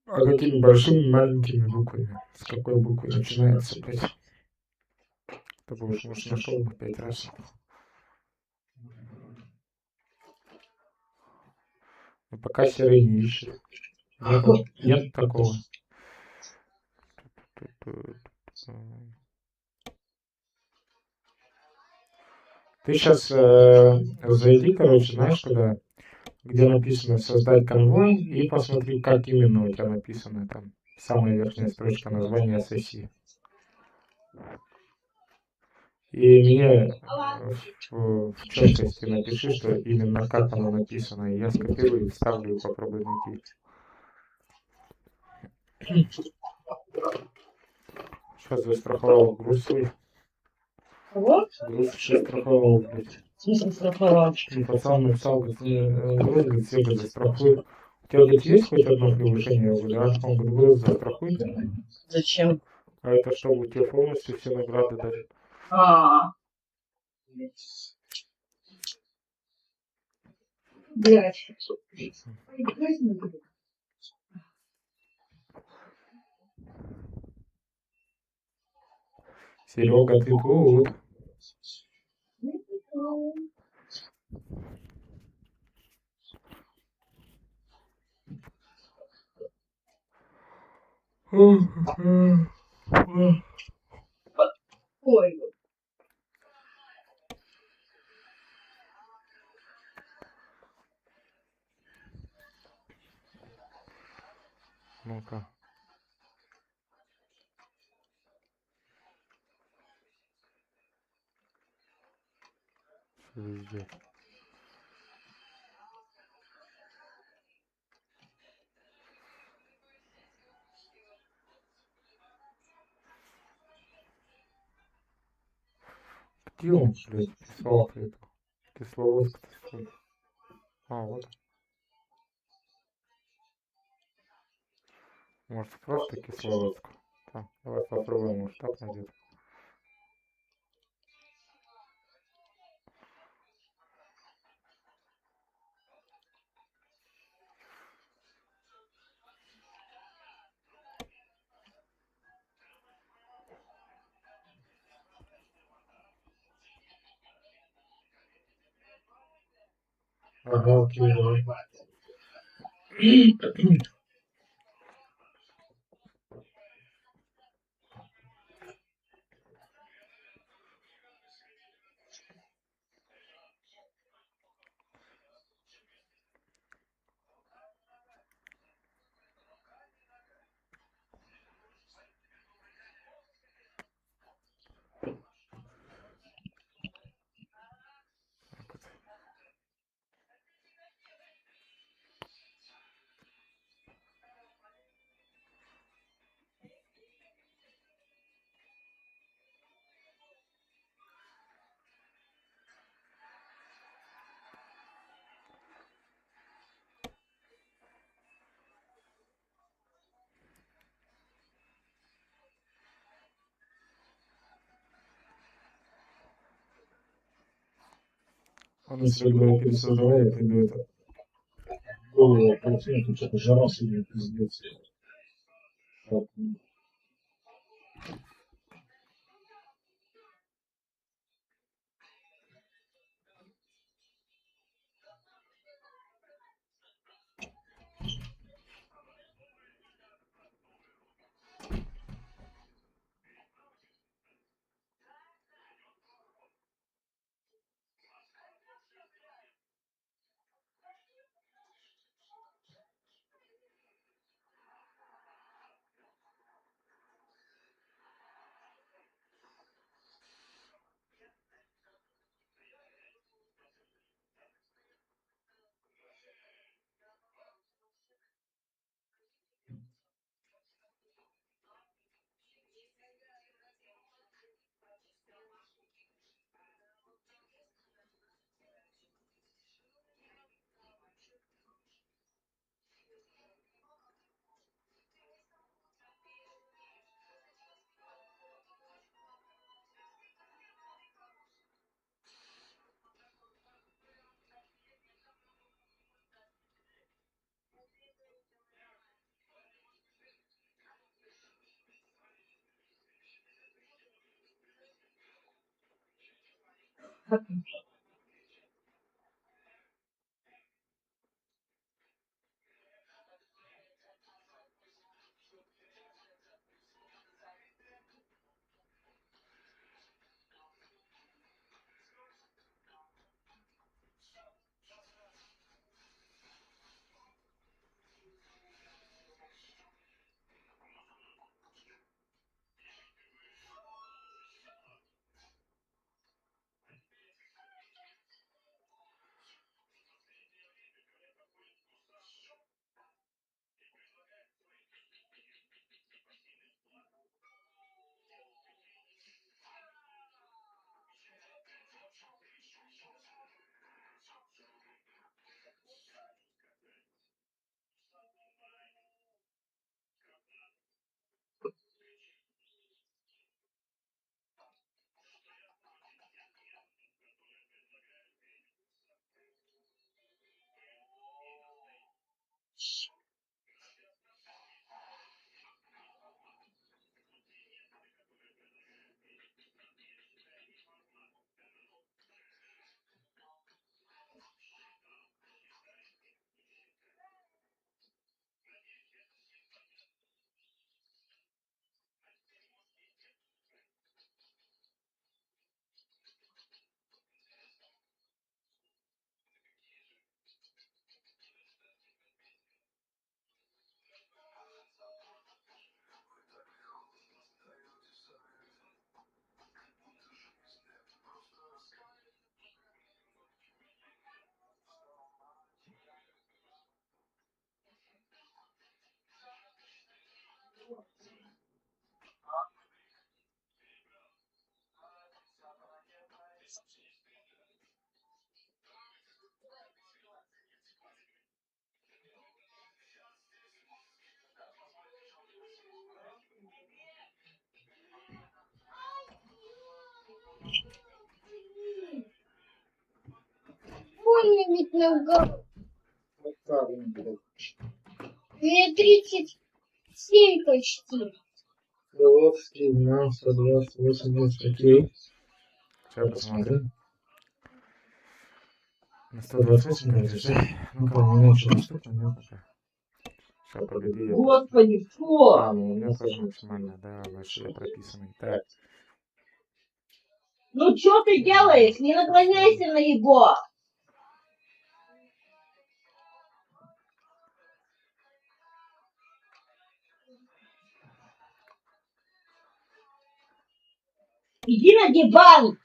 А какими большими маленькими буквами? С какой буквы начинается, блядь? Чтобы уж нашел бы 5 раз. Но пока серый не ищет. Нет такого. Ты сейчас зайди, короче, знаешь, куда? Где написано «Создать конвой», и посмотри, как именно у тебя написано там. Самая верхняя строчка названия сессии. И мне в четкости напиши, что именно как оно написано. И я скопирую, вставлю и попробую найти. Сейчас застраховал груз свой. Кого? Груз застраховал, блядь. В смысле страховал? Ну, пацан написал, говорит, груз, говорит, все, говорит, застрахуй. У тебя, говорит, есть хоть одно превышение? Я говорю, да. Он говорит, груз застрахуй. Зачем? А это чтобы тебе полностью все награды дать. Блядь. Серега, ты тут? Ой. Ну-ка. Везде. Где он, блядь, писал это? Кисловодск. А, вот. Может, просто Кисловодск. Так, давай попробуем, может так найдет. Ага, окей, давай. Так вот. Он если когда я пересоздаваю, я приду это. Голову ополоснул, тут что-то жара сегодня пиздец. Так, на голову. Вот так, блядь. Мне 37 почти. Крыловский на 128, окей. Сейчас посмотрим. На 128 говоришь, да? Ну-ка, у меня что доступно, нет пока. Сейчас, погоди. Господи, фу! А, ну у меня тоже максимально, да, вообще прописанный. Так, Ну что ты делаешь? Не наклоняйся на его! Иди на диван!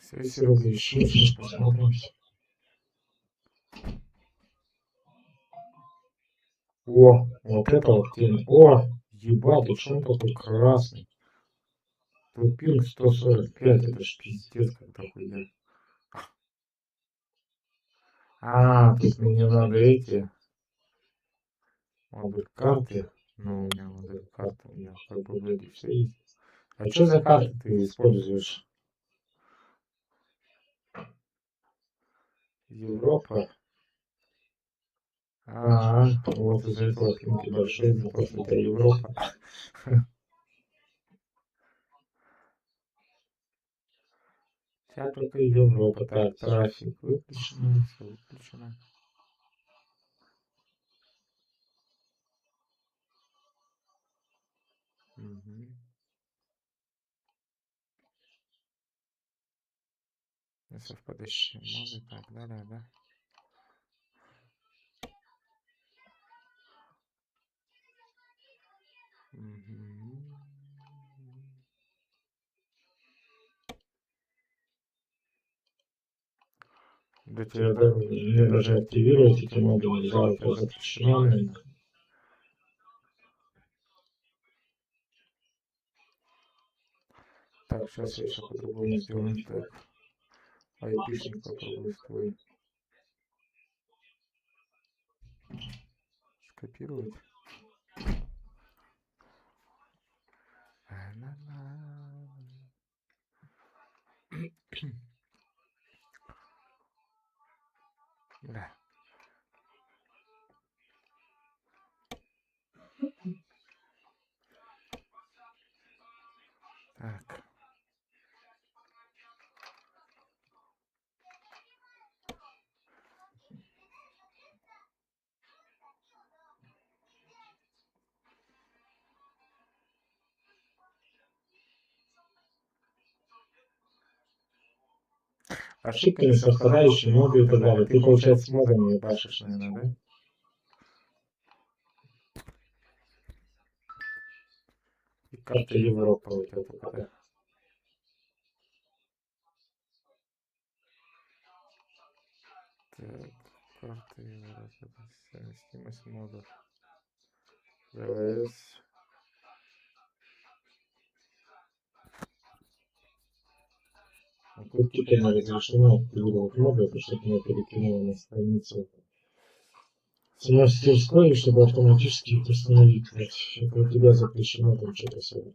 все, Серега, еще сейчас посмотрим. О, вот это вот тема. О, ебать, и что он такой красный? Тут пинг 145, это ж пиздец, как-то хуйня. А, тут мне надо эти модуль карты. Ну, у меня модуль карты, у меня как бы вроде все есть. А что за карты ты используешь? Европа. А, вот из-за этого пинки большой, потому что это Европа. Сейчас только Европа. Так, трафик выключено, все выключено. Угу. Совпадающие моды, так, да. Да тебе мне даже активировать эти моды нельзя, это запрещено, наверное. Так, сейчас я еще по-другому сделаю. Так, айпишник попробую свой скопировать. Да. Так. Ошибка не совпадающие моды и так далее. Ты, получается, с модами ебашишь, наверное, да? И карта Европы у тебя только, да? Так, карта Европы. Совместимость модов. ВВС. А тут типа не разрешено активировать моды, это чтобы меня перекинуло на страницу с мастерской, чтобы автоматически их установить. Это у тебя запрещено там что-то все.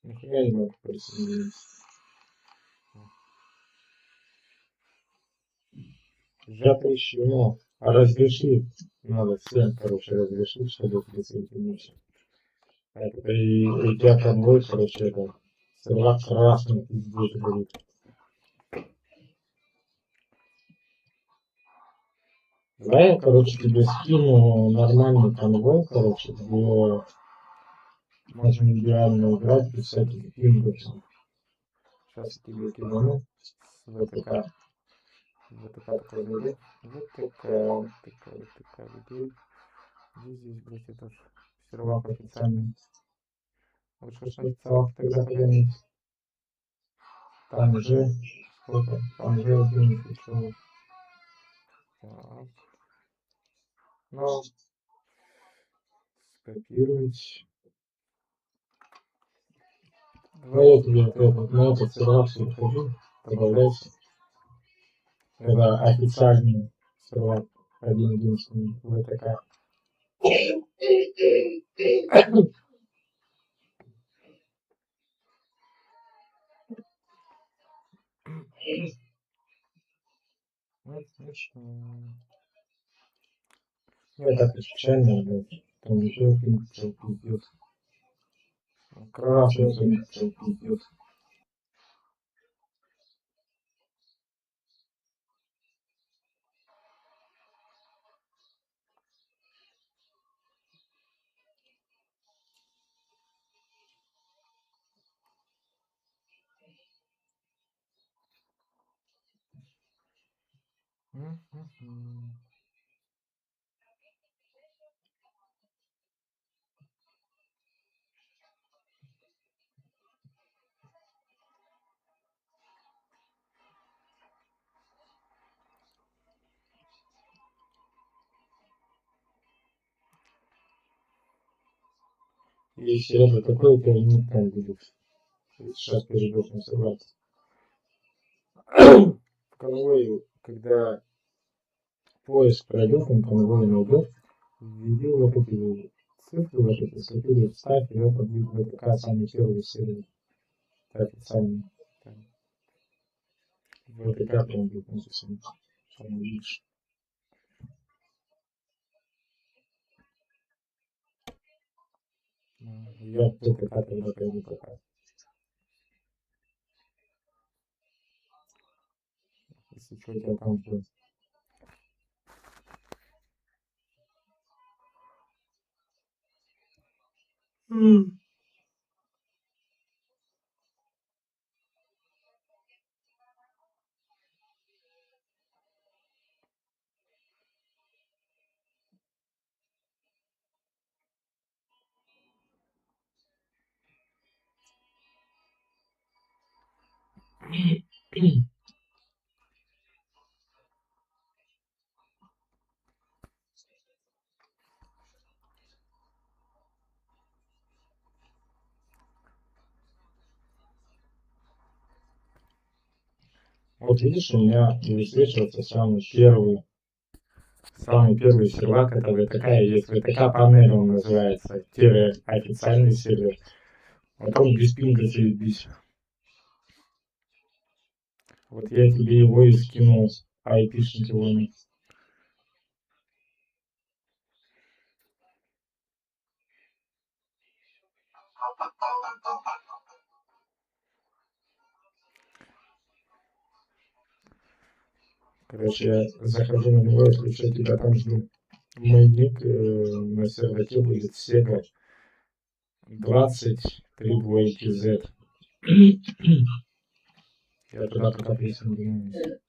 Нихуя не могу присоединиться. Запрещено. А разреши. Надо всем, короче, разрешить, чтобы присоединиться. Это и у тебя конвой, короче, это сырок красный пиздец говорит. Давай я, короче, тебе скину нормальный конвой, короче, где можно идеально играть без всяких пингов. Сейчас я тебе кину с ВТК. ВТК такой зайди. ВТК, где? Где здесь, блядь, этот сервак официальный? Лучше ж официалки тогда погонять. Там уже сколько? Там уже 11 человек. Так. Ну, скопировать. Давай я тебе на этот сервак перехожу, добавляйся. Это официальный сервак, один единственный ВТК. Нет, это печально, блядь. Там еще пинг целый пиздец. Красный пинг целый пиздец. Если это такое, то ник там будет. Сейчас перейдешь на сервак. В конвое, когда поиск пройдет, он конвой найдет, введи вот эти цифры, вот эти цифры, вставь, и это будет ВТК самый первый сервер. Официальный. ВТК прям будет написано. Самый лучший. Я в ВТК тогда пойду пока. Если что, тебя там ждет. Вот видишь, у меня высвечивается самый первый сервак, это ВТК, есть ВТК панель, он называется, официальный сервер. Вот он без пинга заебись. Вот я тебе его и скинул, IP-шник его. Короче, я захожу на него, если что, тебя там жду. Мой ник на серваке будет Sega 23Z. Я туда пока присоединяюсь.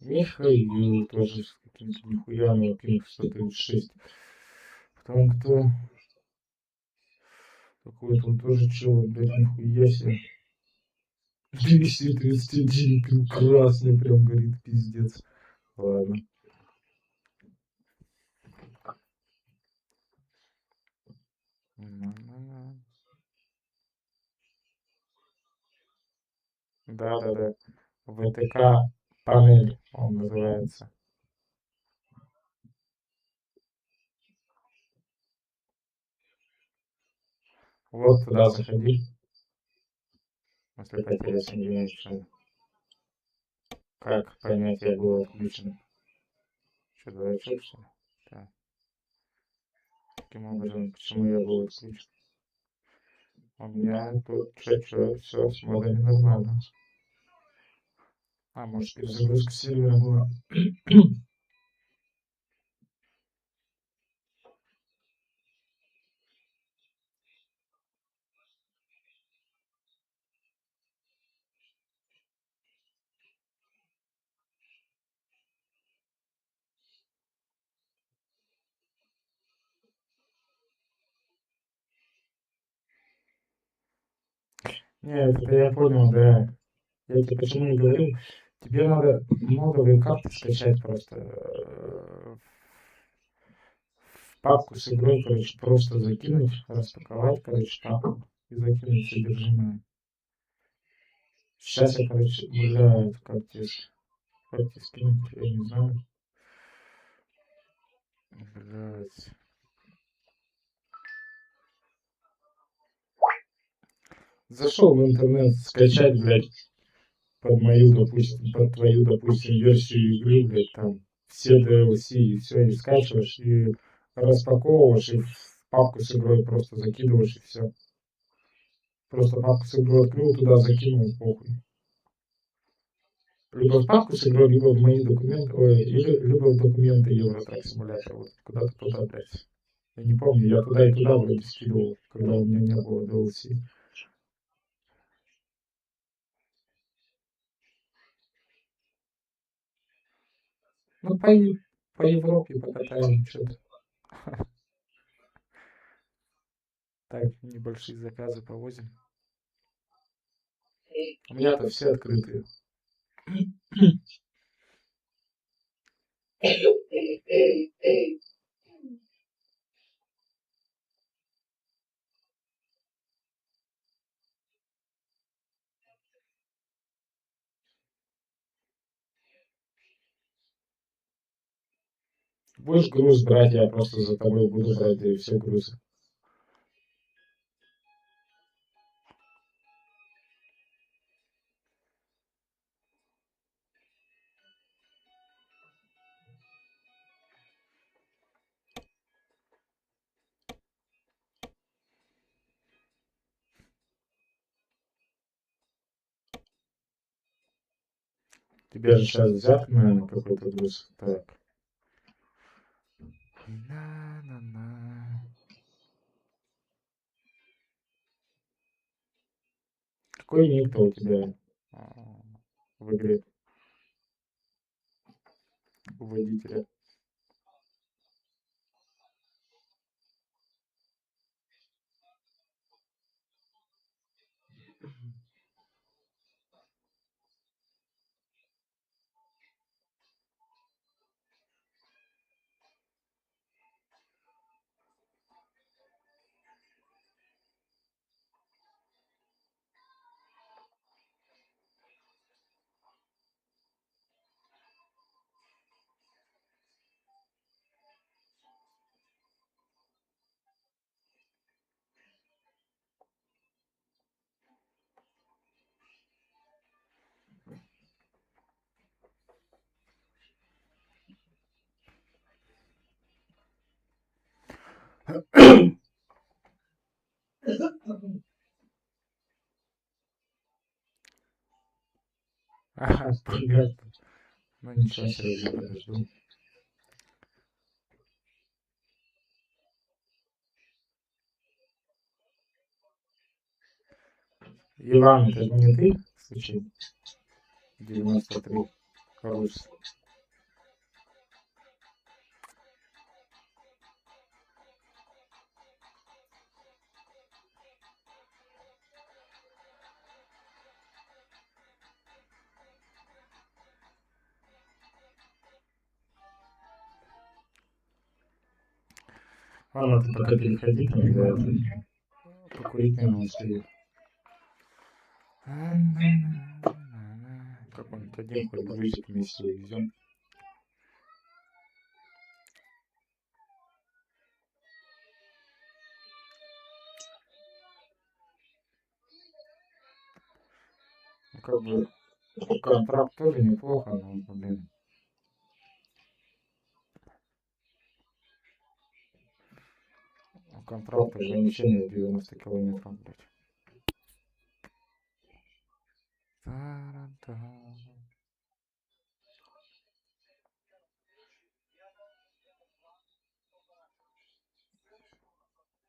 Михаил тоже с каким-то нихуя, но пинг 136. Потом кто? Какой-то он тоже чел, блядь, нихуя себе. 231 пинг красный прям горит, пиздец. Ладно. Да. ВТК панель он называется. Вот туда заходи. После потери соединения члена. Как понять, я был отключен? Что, дурачок, что ли? Так. Таким образом, почему я был отключен? У меня тут чё, все с модами нормально. А, может, перезагрузка сервера была? Нет, это я понял, да. Я тебе почему и говорил, тебе надо модовые карты скачать просто в папку с игрой, короче, просто закинуть, распаковать, короче, папку и закинуть содержимое. Сейчас я, короче, гуляю, как тебе скинуть, я не знаю. Блядь. Зашел в интернет скачать, блядь, под твою, допустим, версию игры, блядь, там, все DLC и все, и скачиваешь, и распаковываешь, и в папку с игрой просто закидываешь, и все. Просто папку с игрой открыл, туда закинул, похуй. Либо в папку с игрой, либо в мои документы, либо в документы Евротрак симулятора, вот куда-то туда, блядь. Я не помню, я туда и туда вроде скидывал, когда у меня не было DLC. Ну, по Европе покатаем что-то. Так, небольшие заказы повозим. У меня-то все открытые. Будешь груз брать, я просто за тобой буду брать, да и все грузы. Тебе же сейчас взят, наверное, какой-то груз. Так. На-на-на. Какой ник-то у тебя в игре? У водителя. Ага, понятно. Ну ничего, Сережа, подожду. Иван, это не ты, случай? 93. Рус. Ладно, ты пока переходи там, да, покурить, наверное, успею. Какой-нибудь один хоть грузик вместе увезем. как бы контракт тоже неплохо, но, блин. Контракт ограничение 90 километров, блядь. Та-ра-та.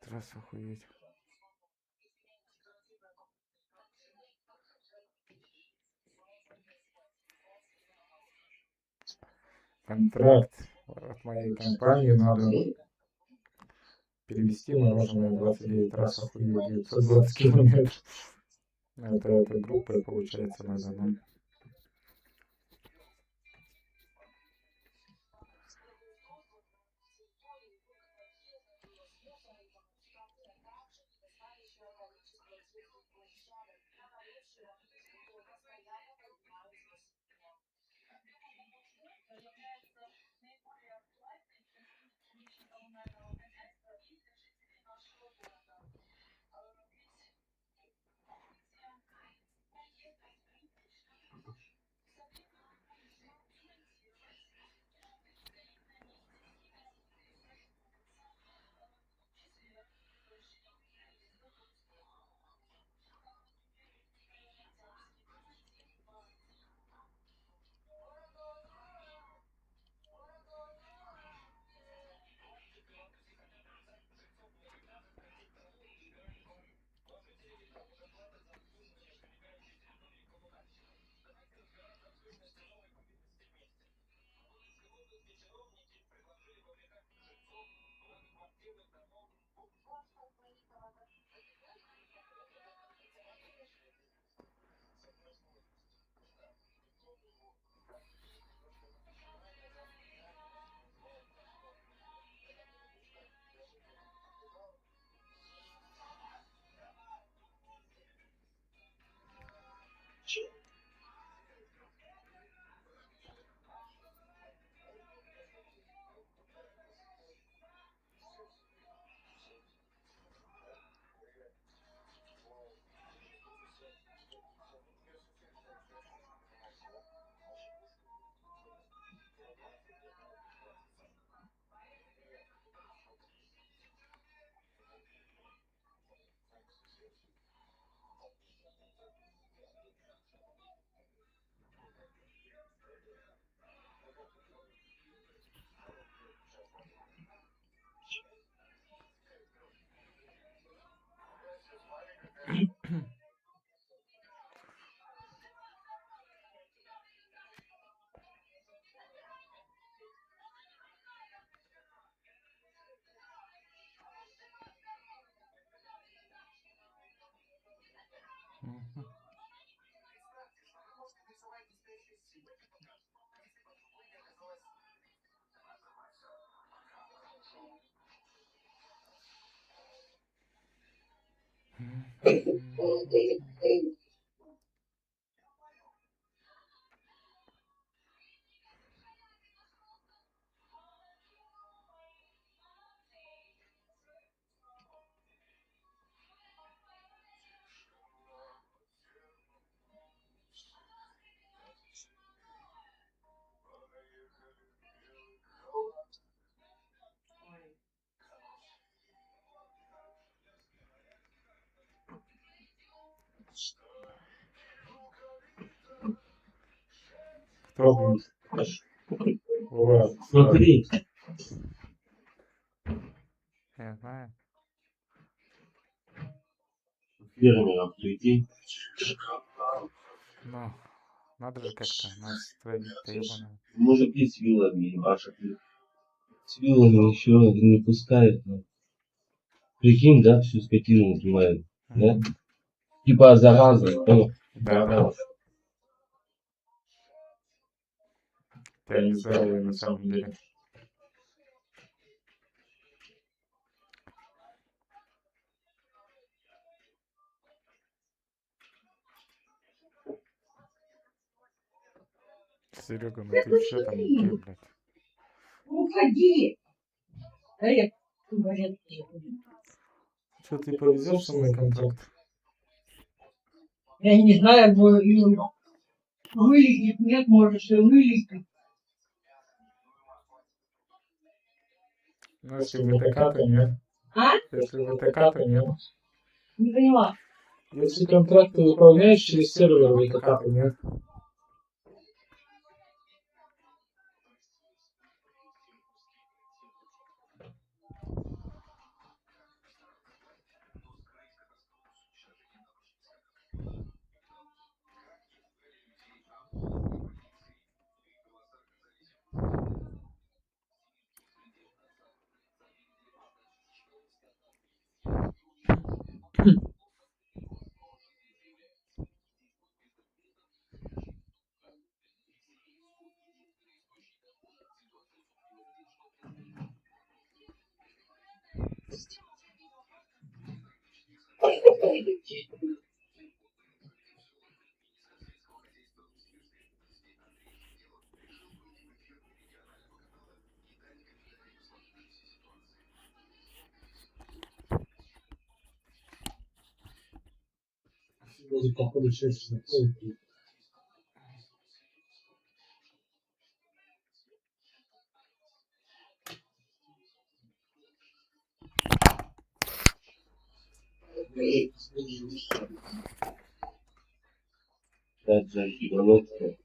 Трасса охуеть. Контракт от моей компании надо перевести мороженое 29 раз охуеть 920 километров. Это группа получается надо, да? Кто будет? Ура. Смотри, Я знаю. фермеров прийти. Ну, надо же как-то нас творить-то ебаное. Мужики с вилами, ваши. С вилами еще не пускают. Но. Прикинь, да, всю скотину снимают. Да? Типа зараза, понял? Да. Я не знаю на самом деле. Серега, ну ты чё там, где, блядь? Уходи! А я говорят, Чё, ты повезешь со мной контракт? Я не знаю, вылетит, нет, может, и вылетит. Ну, если ВТК, то нет. А? Если ВТК, то нет. Не поняла. Если контракт ты выполняешь через сервер ВТК, то нет. Походу, 6 часов. Так, закидываться.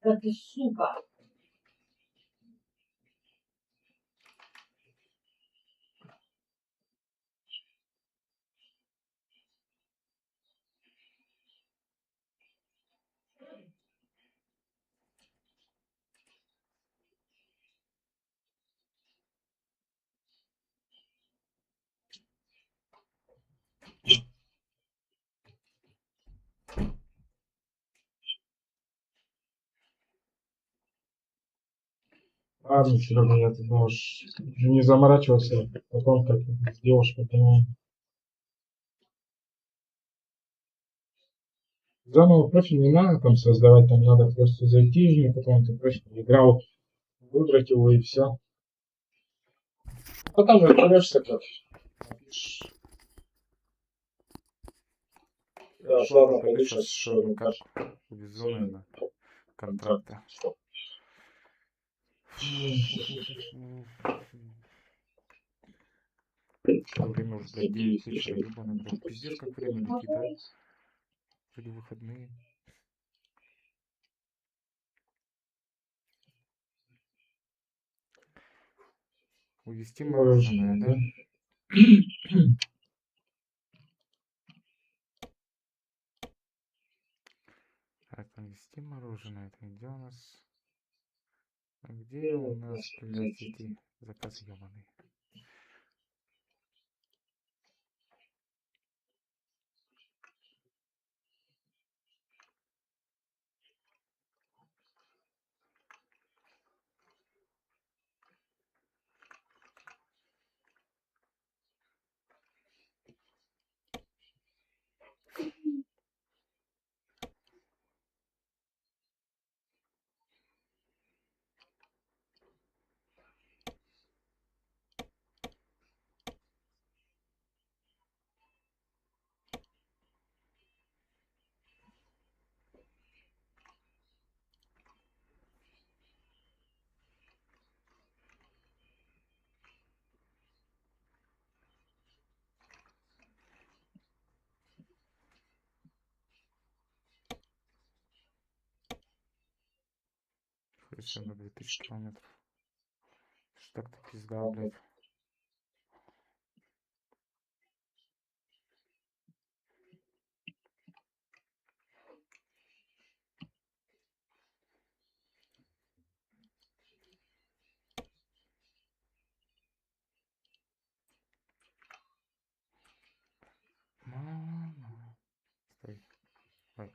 Да ты сука. Ладно, Серега, я тут можешь не заморачиваться о том, как с девушкой понимаю. Заново профиль не надо там создавать, там надо просто зайти в него, потом ты профиль играл, выбрать его и все. Потом разберешься как. Напишешь. Да, ладно, пойду сейчас еще одну карту. Увезу, наверное, контракты. Время уже, блядь, 9 вечера, ебаный, блядь. Пиздец, как время летит, а? Вроде выходные. Увезти мороженое, да? Так, увезти мороженое. Это где у нас? А где у нас, блядь, эти заказы ебаные? Все на 2000 километров. Что так-то пизда, блядь. Мама. Стой. Ой.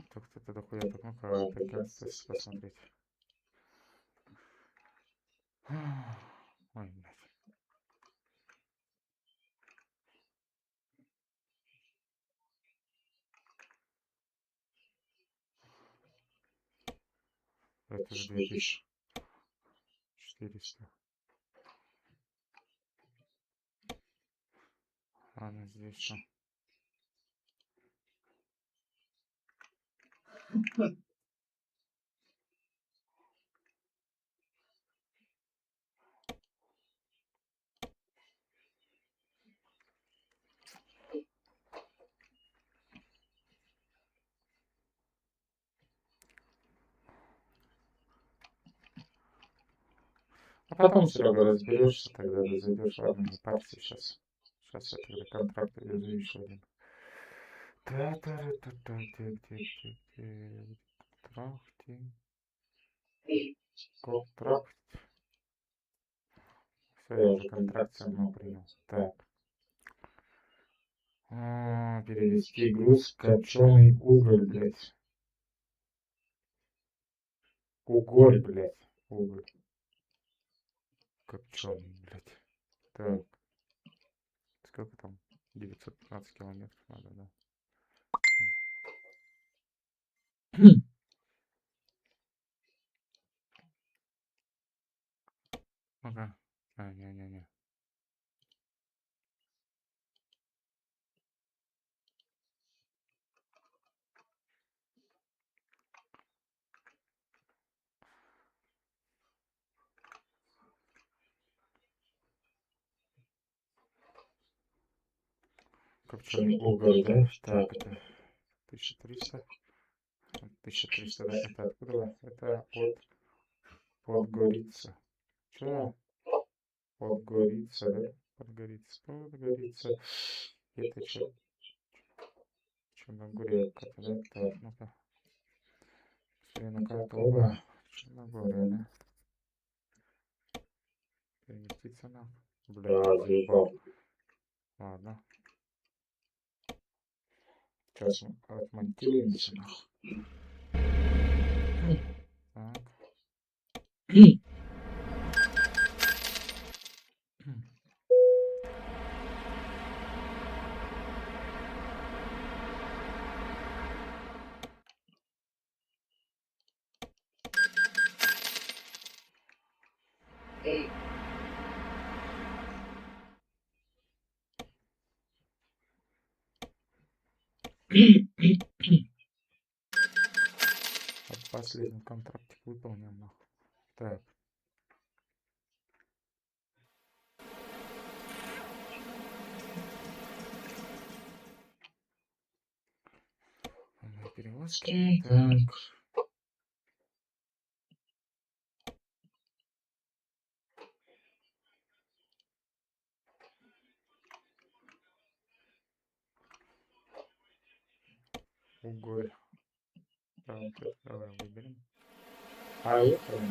Так, это дохуя, так ну-ка, это гангстers посмотреть. Ой, блядь. Это же 2400. Ладно, здесь что? А потом, Серега, разберешься, тогда да зайдешь. Ладно, не парься сейчас. Сейчас я тогда контракт везу еще один. Та-та-ра-та-та, где? Трахти. Контракт. Все, я уже контракт все равно принял. Так. Перевести груз копченый уголь, блядь. Уголь, блядь. Уголь. Копченый, блядь. Так. Сколько там? 915 километров надо, да. Ага. Не-не-не. Копченый уголь, да? Так, это 1300. 1300, да? Это откуда? Это от Подгорица. Что? Подгорица, да? Подгорица. Это что? Черногория, да? Так, ну-ка. Смотри на карту. Оба. Черногория, да? Переместиться нам. Бля, заебал. Ладно. Сейчас мы отмонтируемся, нахуй. Так. Последний контрактик выполнен, нахуй. Так. Перевозки. Так. Уголь. Давай выберем. Поехали.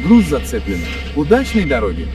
Груз зацеплен. Удачной дороги.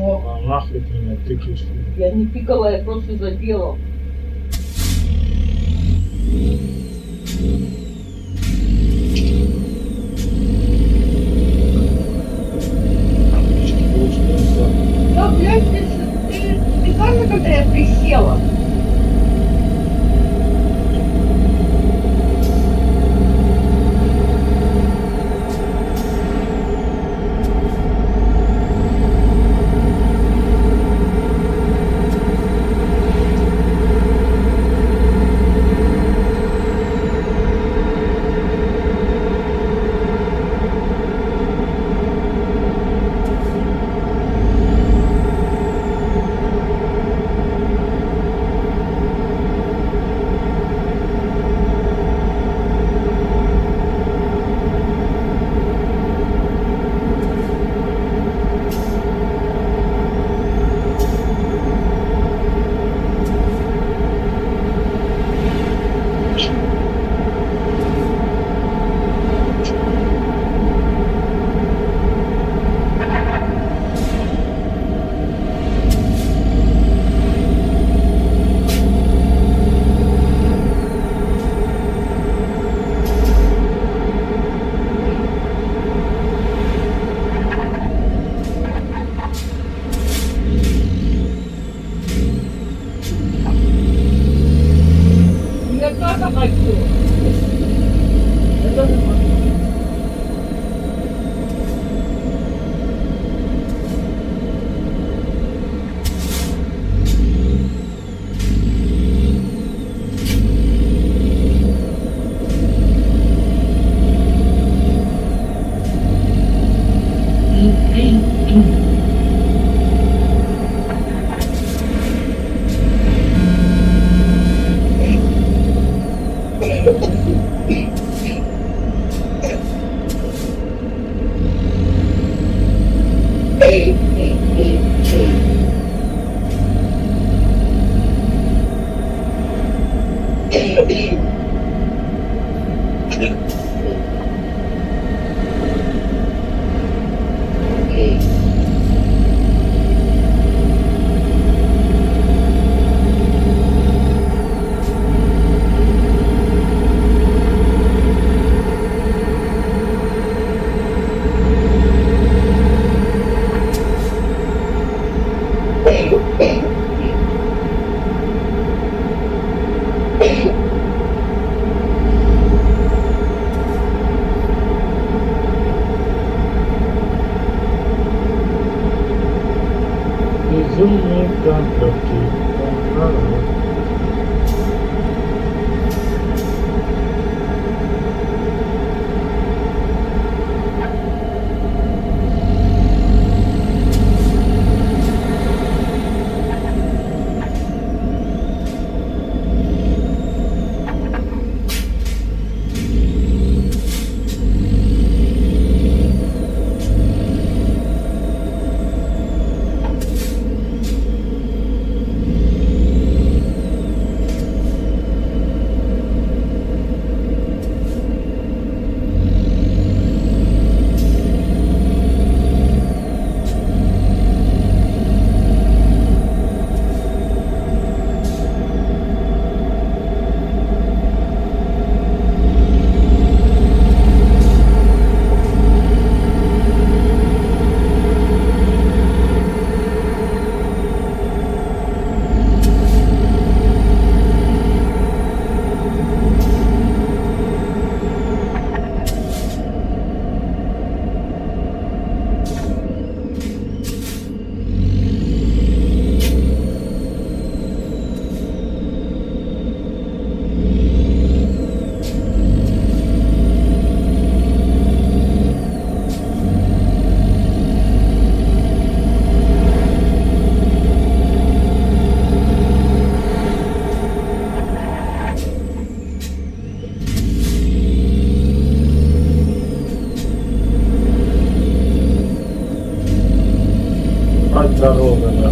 Но А нахуй ты меня тыкаешь? я не пикала, я просто задела. Да, блядь, ты специально, когда я присела? Я тоже хочу. Я тоже хочу. Безумные контракты. Дорога, да.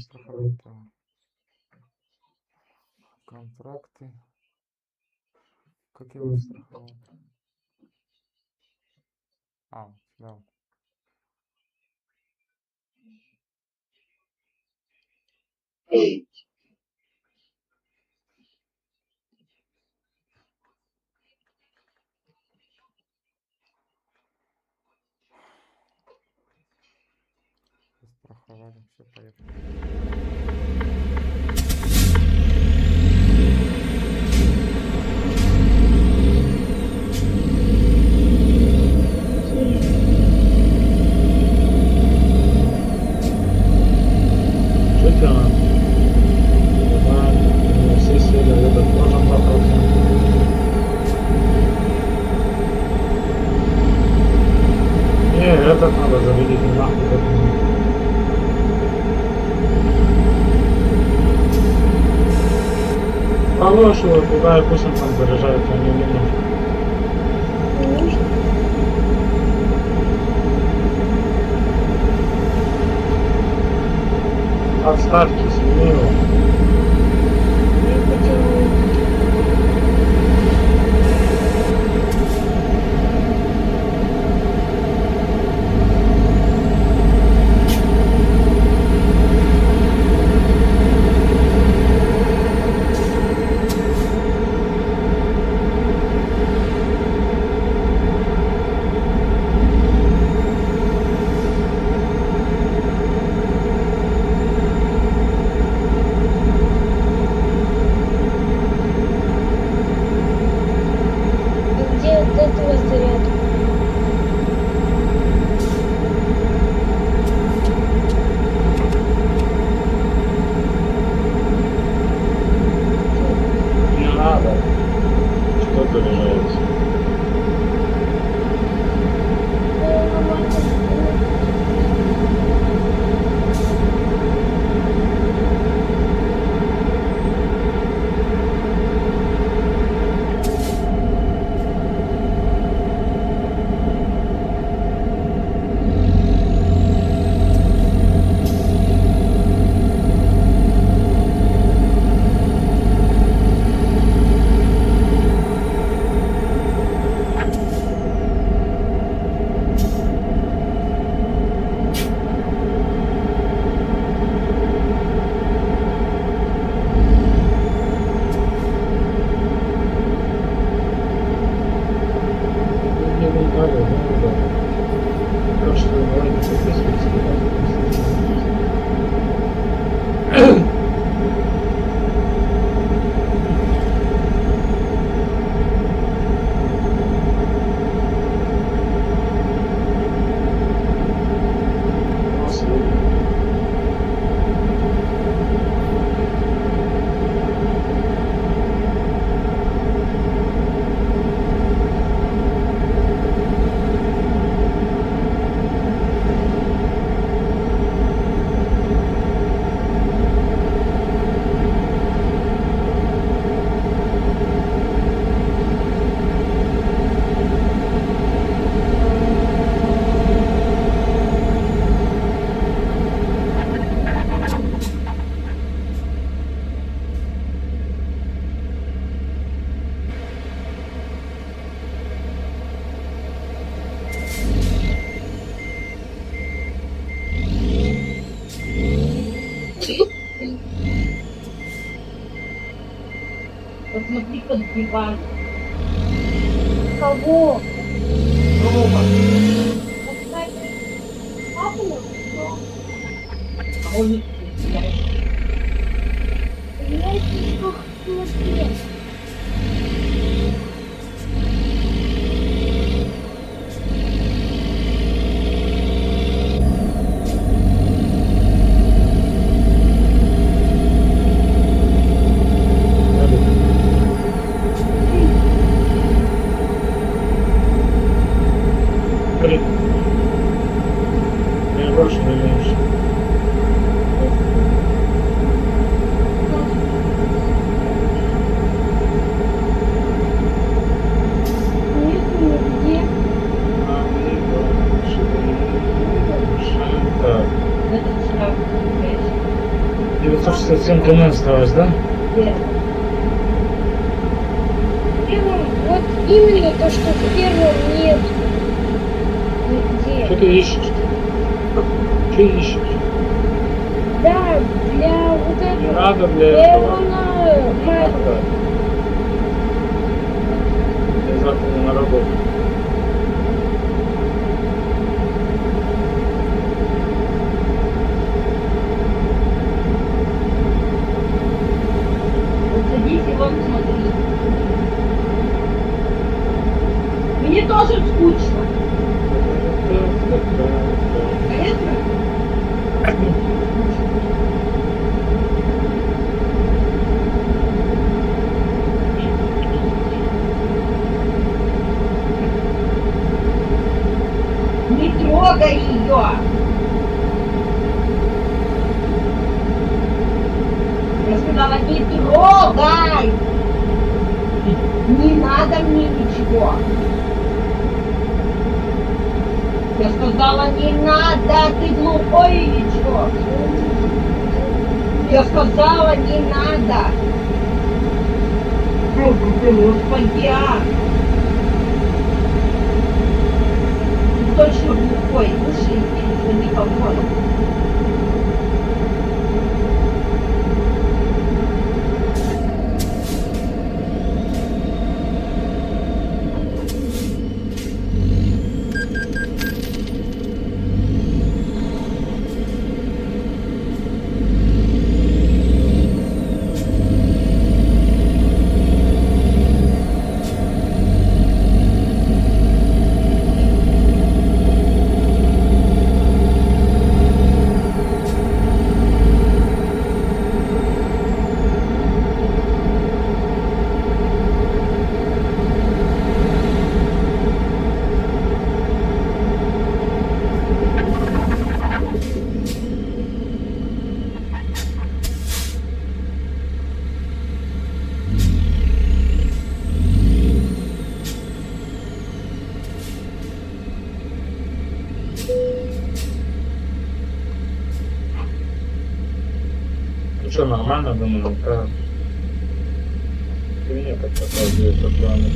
Страховые-то. Контракты. Как его страховал? А, да. Страховали, все, поехали. Что там? Да, все сели, этот тоже 2%. Не, этот надо заведить нахуй. Положь его туда, и пусть он там заряжается, они не нужны. Отставьте, сними его. Я хотела где от этого зарядка? Не надо. Что заряжается? Не надо, не надо. Так что давайте подписывайтесь. Посмотри, подбивали. Кого? Рома. Папу? А он не стреляет. Я еще смотрел. Я больше не меньше. Нет, нигде. Так. Этот штраф, понимаешь? совсем кому осталось, да? Где? Первым, вот именно то, что в первом нет. Что Нигде. ты ищешь? Что ищешь? Да, для вот Не этого. надо для Я его этого. на... Надо. Я завтра не на работу. Вот садись и вон смотри. Мне тоже скучно. Понятно? Не трогай ее! Я сказала, не трогай! Не надо мне ничего. Я сказала, не надо, ты глухой или что? Я сказала, не надо. Ой, господи, а! Ты точно глухой, уши из микрофона. Ну что, нормально, думаю, да. Ты меня как показывает, правильно.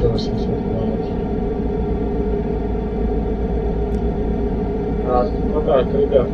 Еще 800 километров. Ну так, ребят.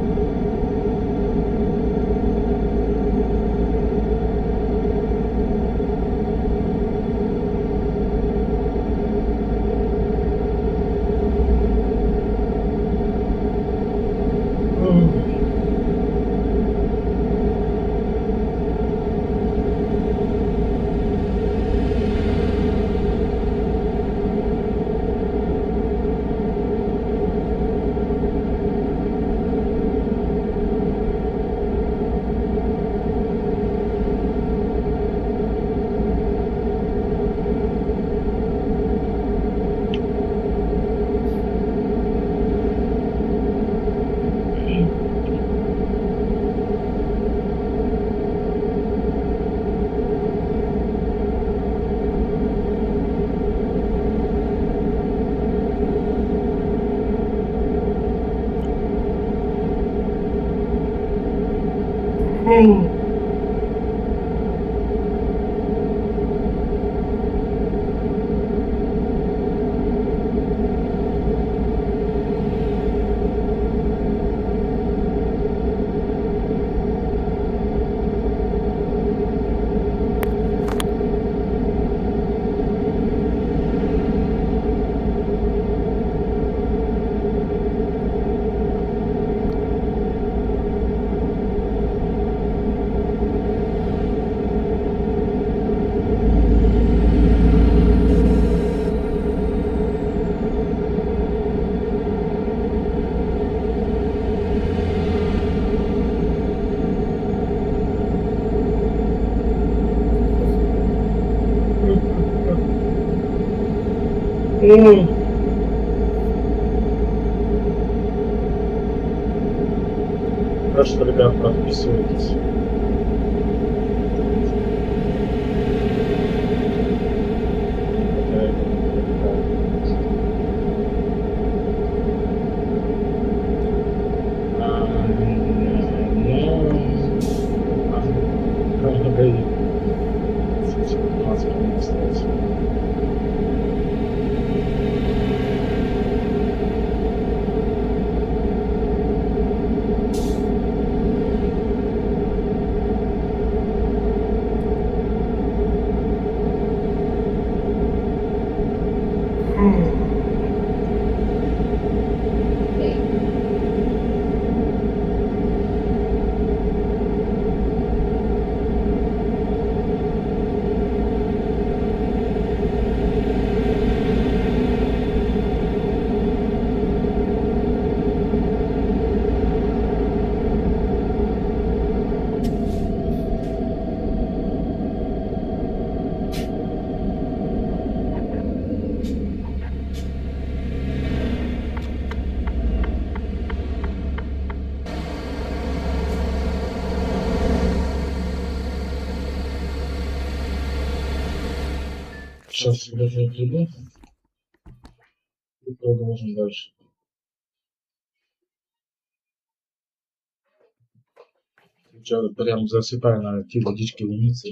Так что, ребят, подписывайтесь. Сейчас я приду и продолжим дальше. Сейчас прям засыпаю на те водички умыться.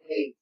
Смотри.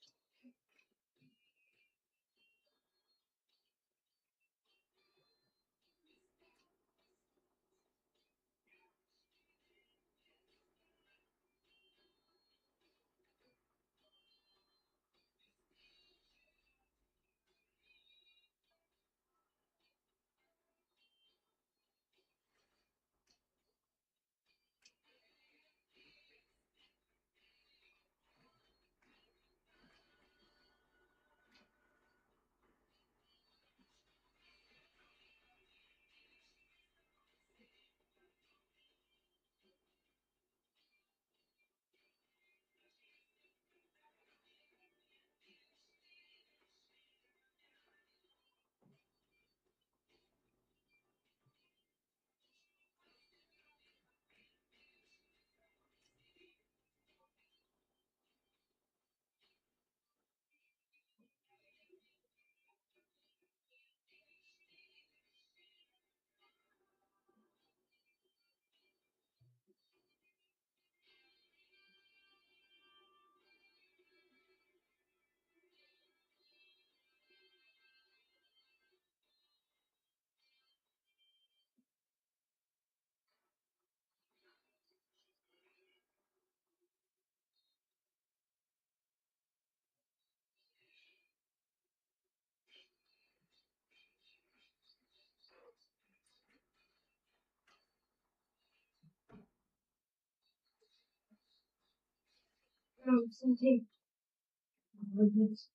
Молодец.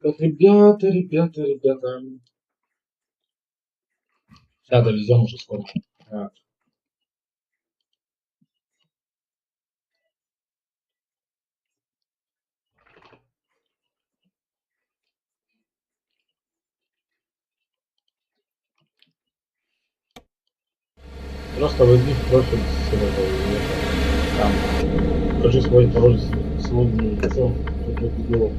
Так, ребята. Сейчас довезем уже скоро. Так. Просто войди в профиль с этого и там покажи свой пароль с логином лицом, что ты делал.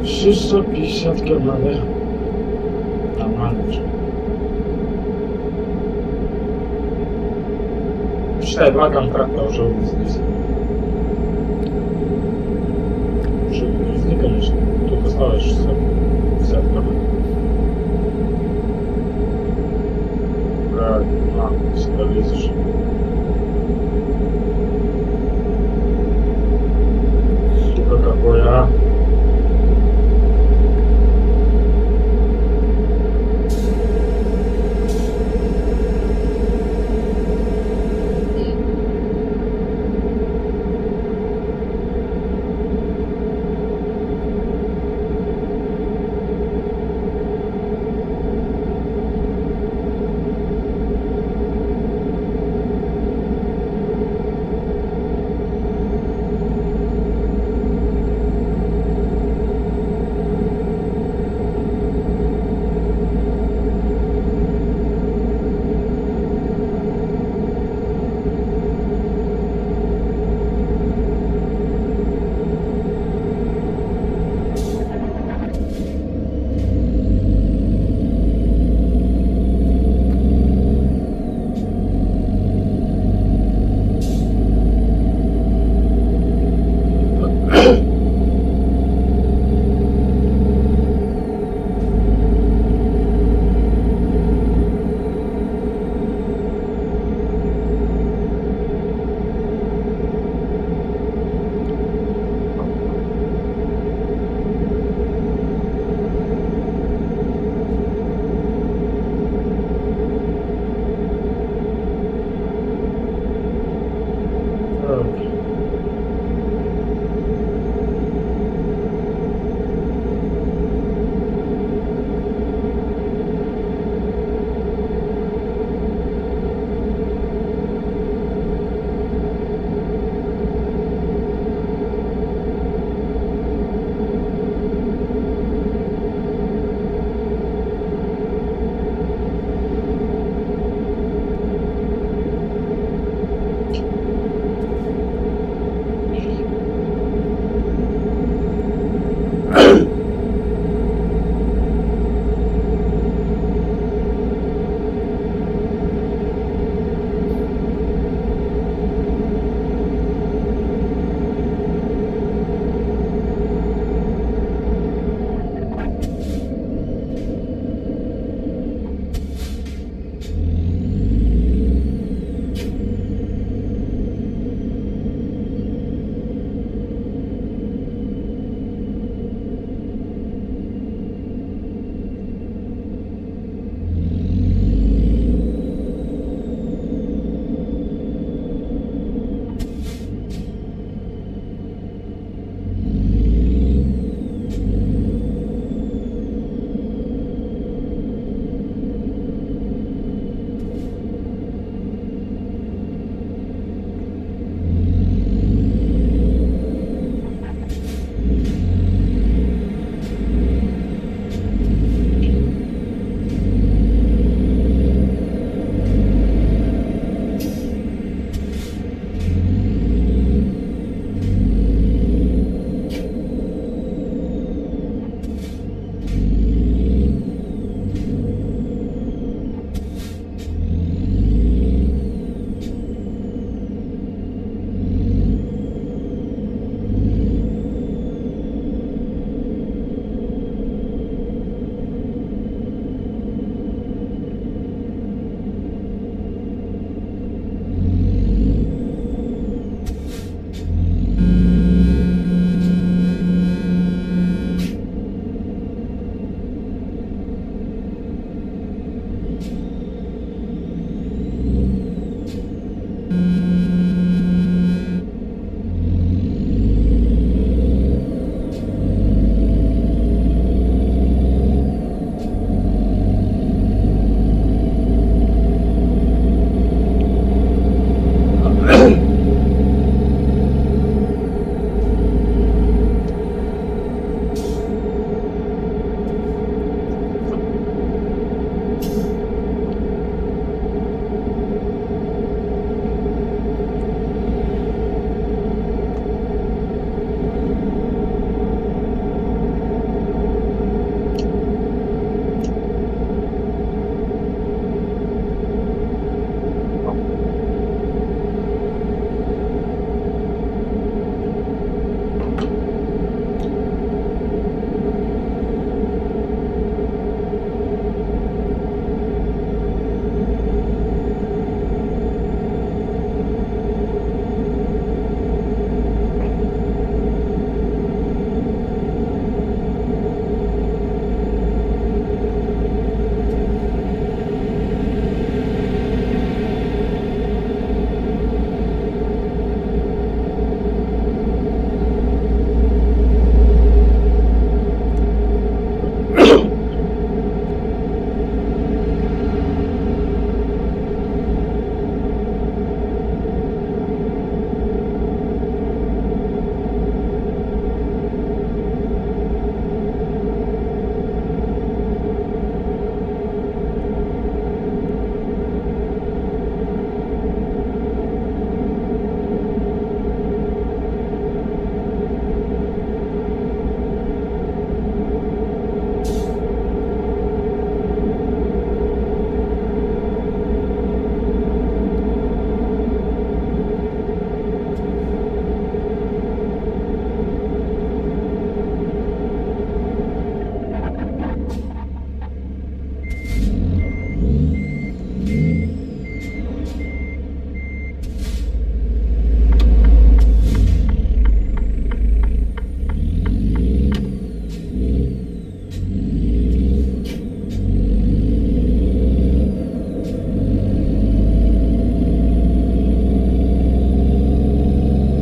Шестьсот 50 км, да? Нормально уже. Считай, 2 контракта уже вывезлись. Уже вывезли, конечно. Тут осталось 650 км. Да, сюда лезешь. Сука, какой, а?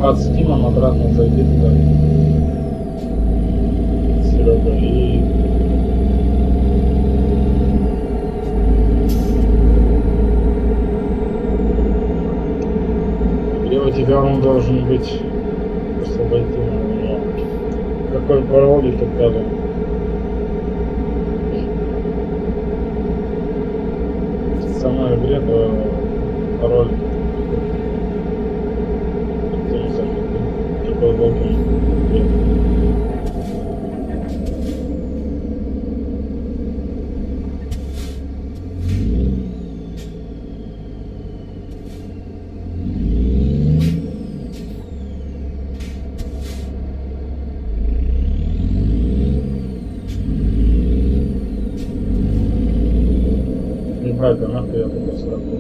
Под Стимом обратно зайди туда. Серега, и... И у тебя он должен быть... Просто войти на него. Какой пароль и так далее. В самой игре пароль. Такой логин. Неправильно, нахуй я такой сработал.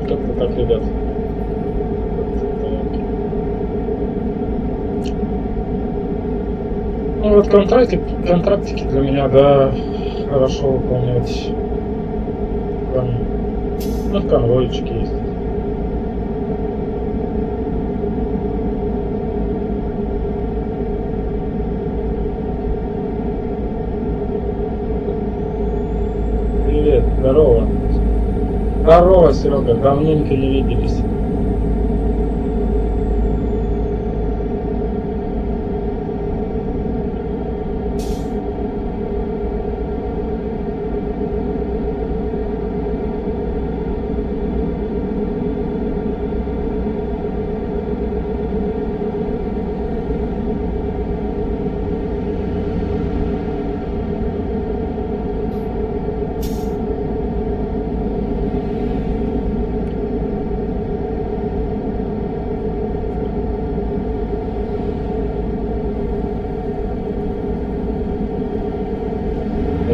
Как-то так, ребят. Ну вот контрактики для меня, да, хорошо выполнять. Ну, конвойчики есть. Привет, здорово. Здорово, Серега, давненько не виделись.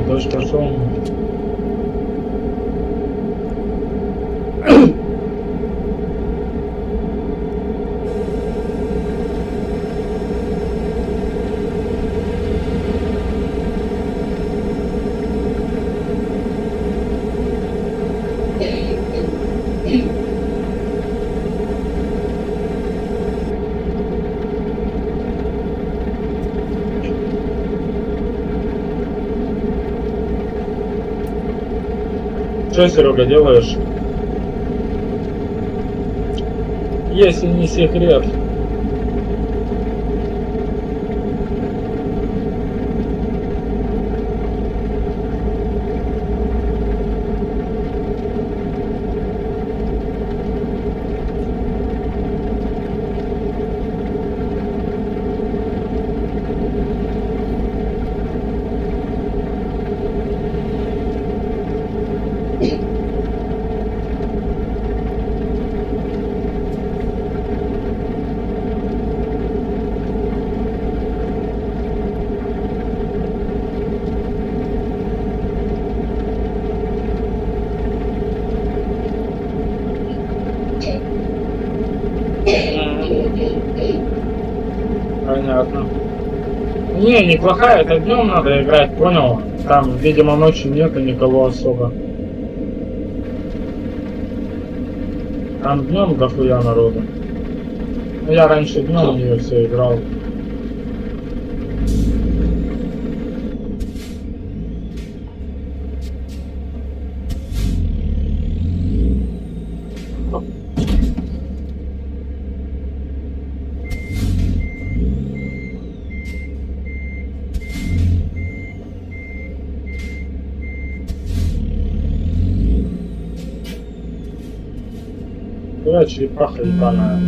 Дождь пошел. Что, Серега, делаешь? Если не секрет. понятно. Не, неплохая, это днем надо играть, понял? Там, видимо, ночью нету никого особо. Там днем дохуя народу. Я раньше днем в нее все играл. Черепаха ебаная.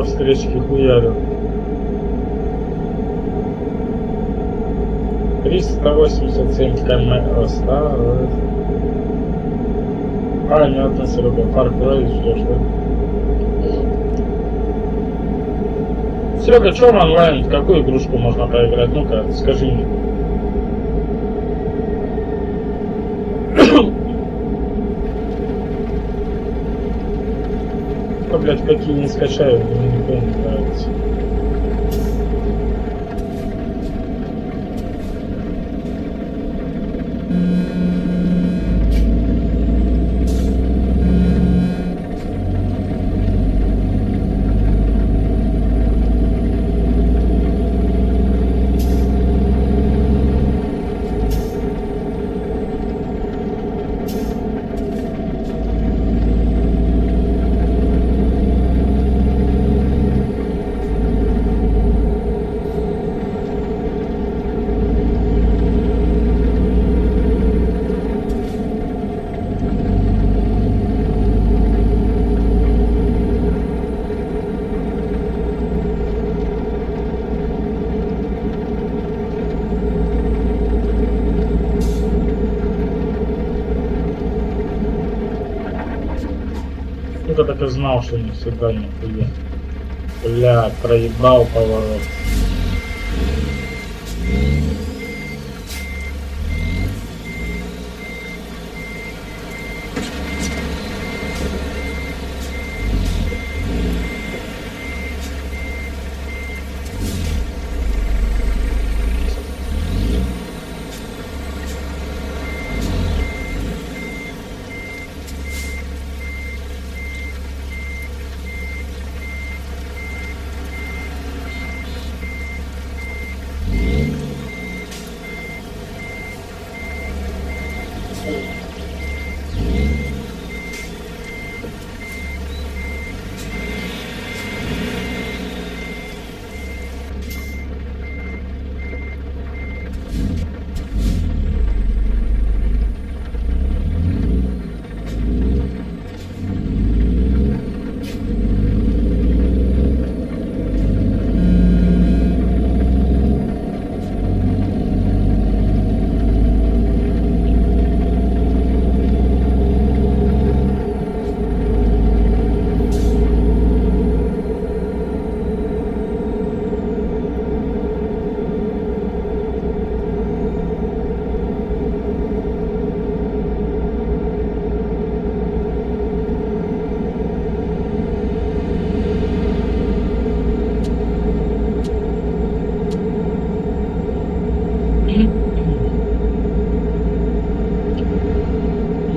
Встречки хуярю. 387 км осталось. Понятно, Серега, Far Cry ждешь, да? Серега, что в онлайн, в какую игрушку можно поиграть? Ну-ка, скажи мне. Блять, какие не скачаю, мне никто не нравится. Я так и знал, что не всегда нихуя. Бля, проебал поворот.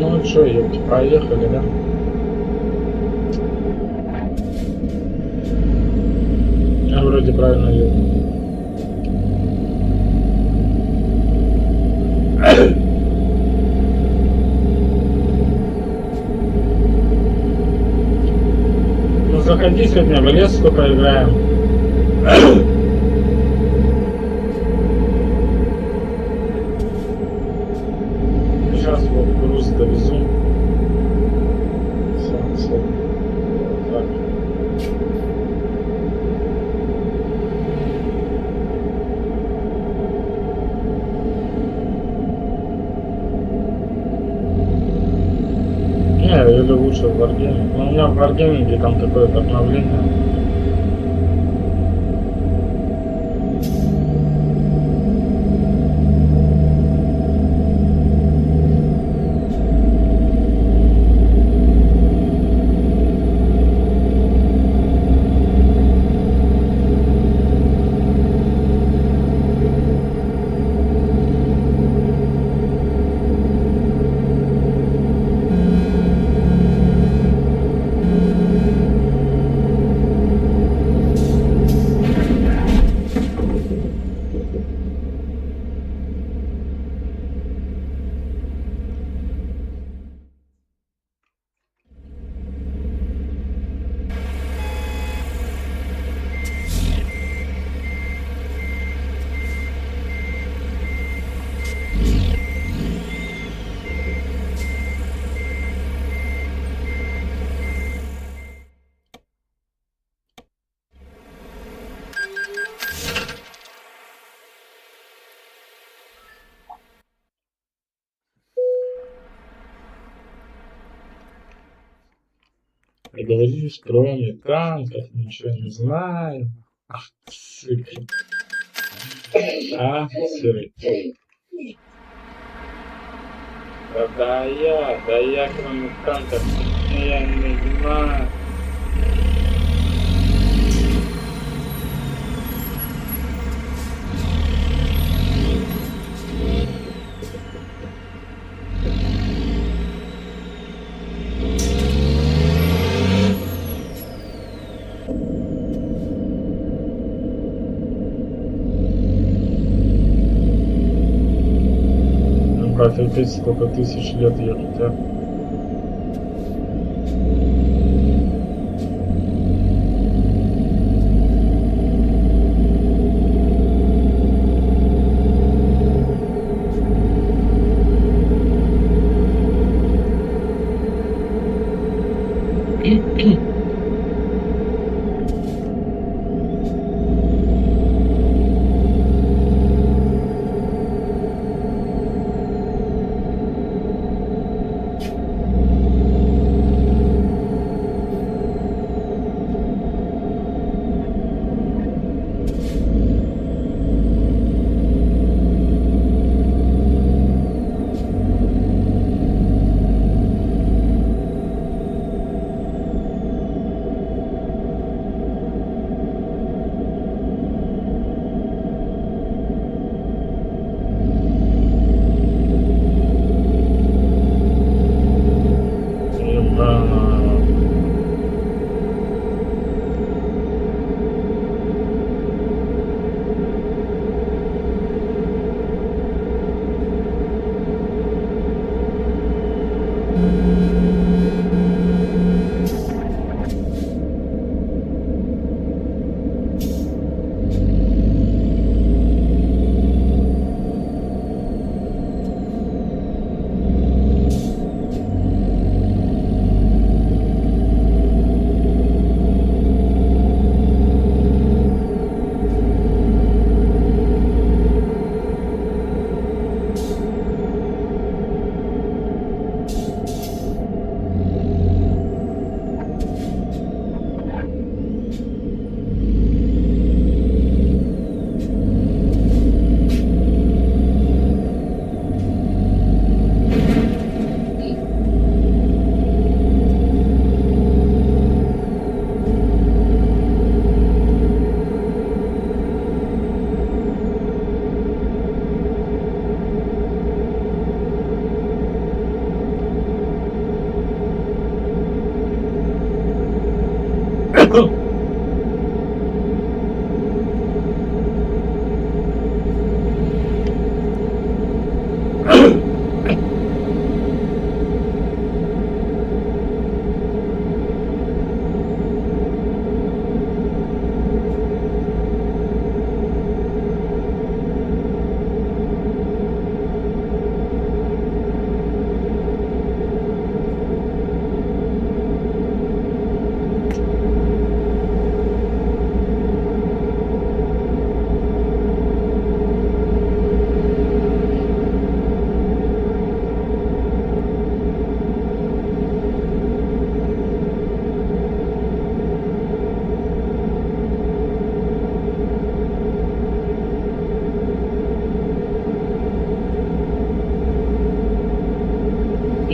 Ну что, ёпти, поехали, да? правильно верно. Ну заходи сегодня в леску поиграем. Сейчас вот груз довезу. Все. Так. Не, или лучше в Wargaming. Но у меня в Wargaming там какое-то обновление. И говоришь, кроме танков, ничего не знаю. Ах, сука. А, Серый. Да я кроме танков, я не знаю. Брат, опять сколько тысяч лет ехать, а?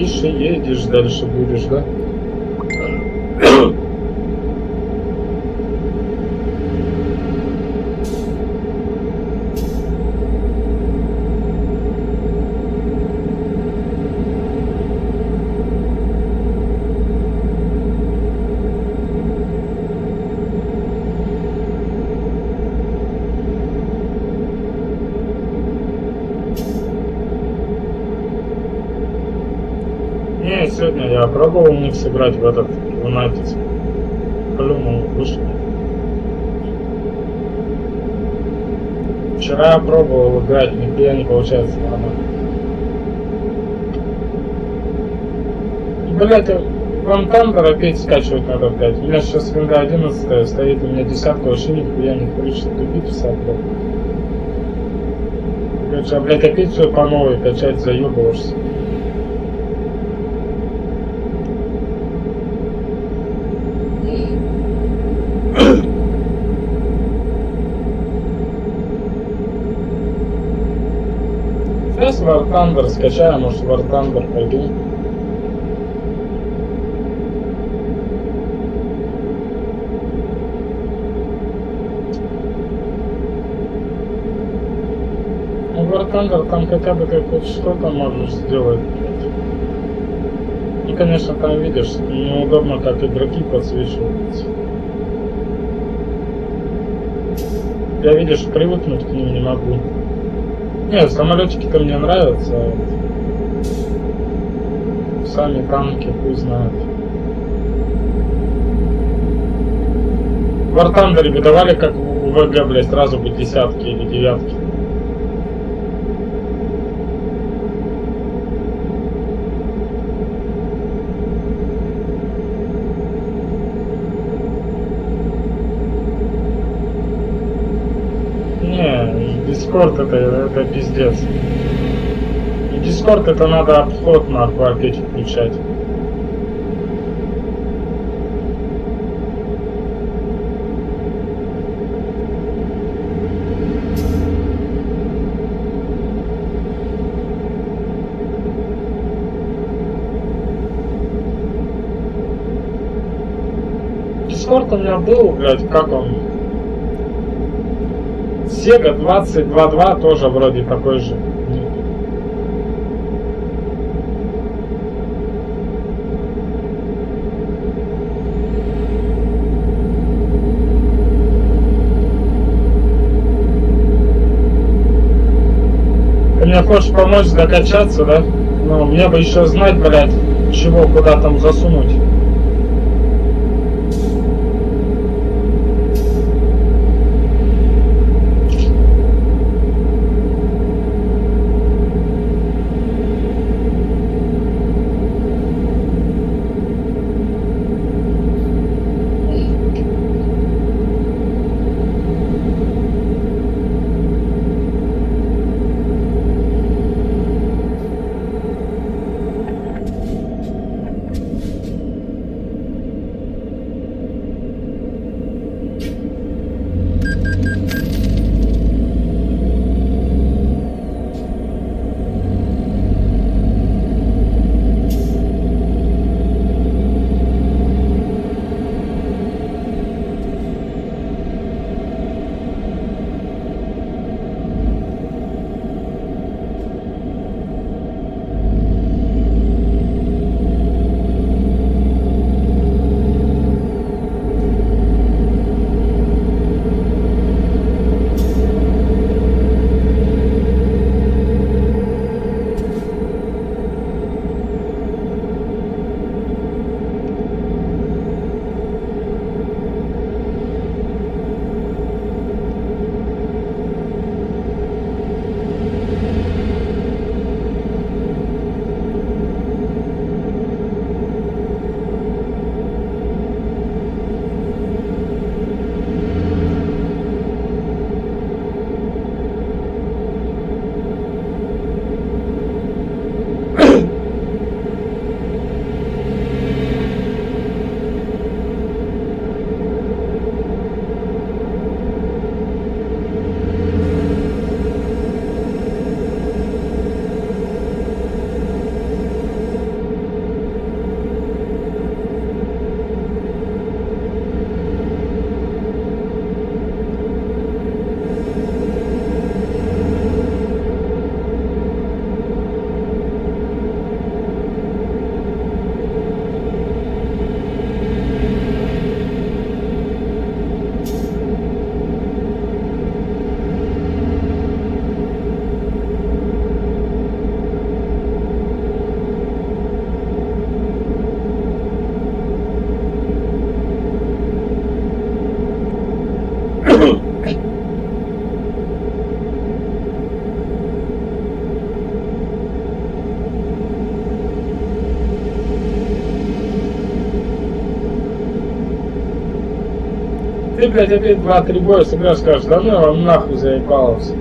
Тише едешь, дальше будешь, да? Не, сегодня я пробовал у них сыграть в этот Юнайтед. По-любому вышло. Вчера я пробовал играть, нихуя не получается нормально. Блять, Ван Тандер опять скачивать надо, блять. У меня сейчас винда 11 стоит, у меня десятка вообще нихуя не хочет тупить вся, блядь. Короче, блять, опять все по новой качать, заебываешься. Сейчас War Thunder скачаем, может War Thunder пойду. Ну War Thunder там хотя бы ты хоть что-то можешь сделать. И конечно там видишь, неудобно как игроки подсвечиваются. Я видишь, привыкнуть к ним не могу. Нет, самолетики-то мне нравятся. Сами танки, хуй знает. В War Thunder бы давали, как у ВГ, блядь, сразу бы десятки или девятки. Дискорд это пиздец. И Дискорд это надо обход нахуй опять включать. Дискорд у меня был, блядь, как он? Sega 22.2 тоже вроде такой же. Ты мне хочешь помочь докачаться, да? Ну, мне бы еще знать, блядь, чего, куда там засунуть. ты, блядь, опять 2-3 боя сыграешь, скажешь, да ну я вам нахуй заебался.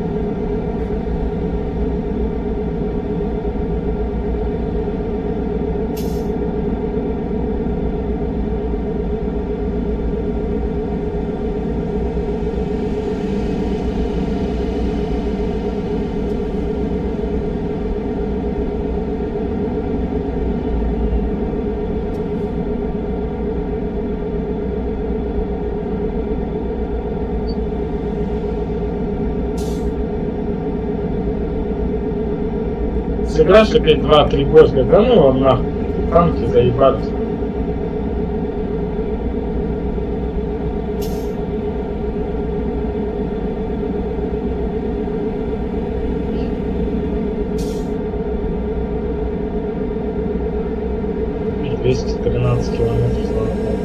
Сыграешь опять 2-3 боя, скажешь, да ну вам нахуй, танки заебались. И 213 километров, слава богу.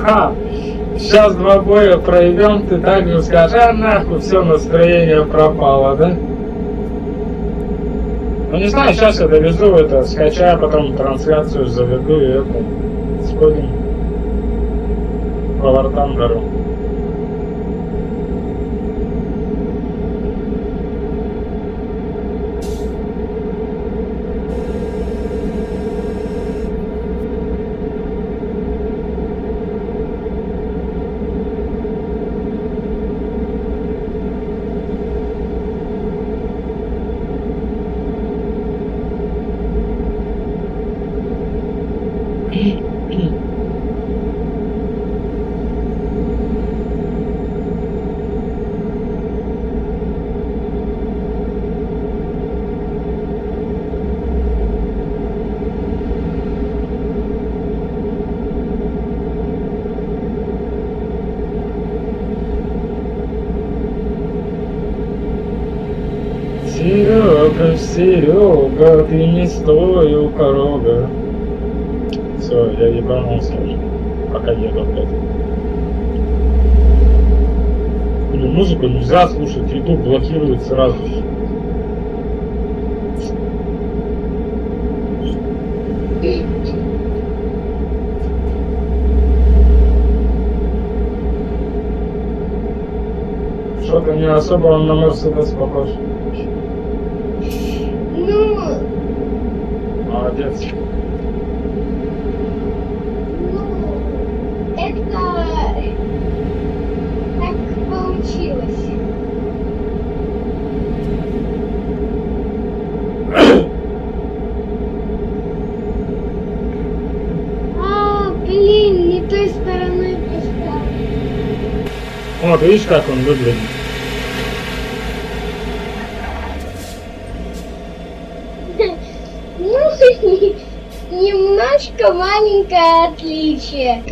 Ха! Сейчас 2 боя пройдем, ты так же скажешь, а нахуй, все, настроение пропало, да? Ну не знаю, сейчас я довезу это, скачаю, потом трансляцию заведу и это, сходим по Вартандеру. Серега, Серега, ты не стой у порога. Все, я ебанулся уже, пока еду, блядь. Блин, музыку нельзя слушать, YouTube блокирует сразу же. Что-то не особо он на Мерседес похож. Ну, Молодец. это так получилось. Блин, не той стороной поставил. Вот, видишь, как он выглядит? Ну, немножко маленькое отличие.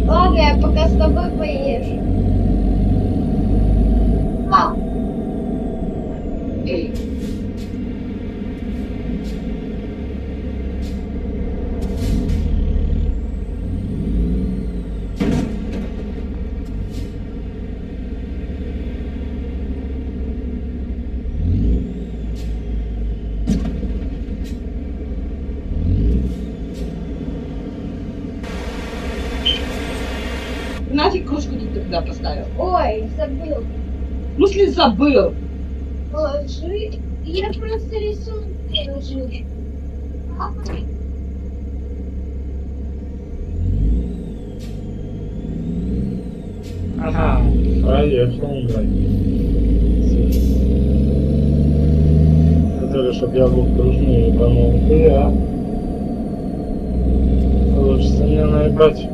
Ладно, я пока с тобой поезжу. А. Нафиг кружку тут тогда поставил? Ой, забыл. В смысле забыл? Положи. Я просто рисунок положил. Ага, поехал, блядь. Хотели, чтоб я был дружнее, ебанул. Я. Получится мне наебать.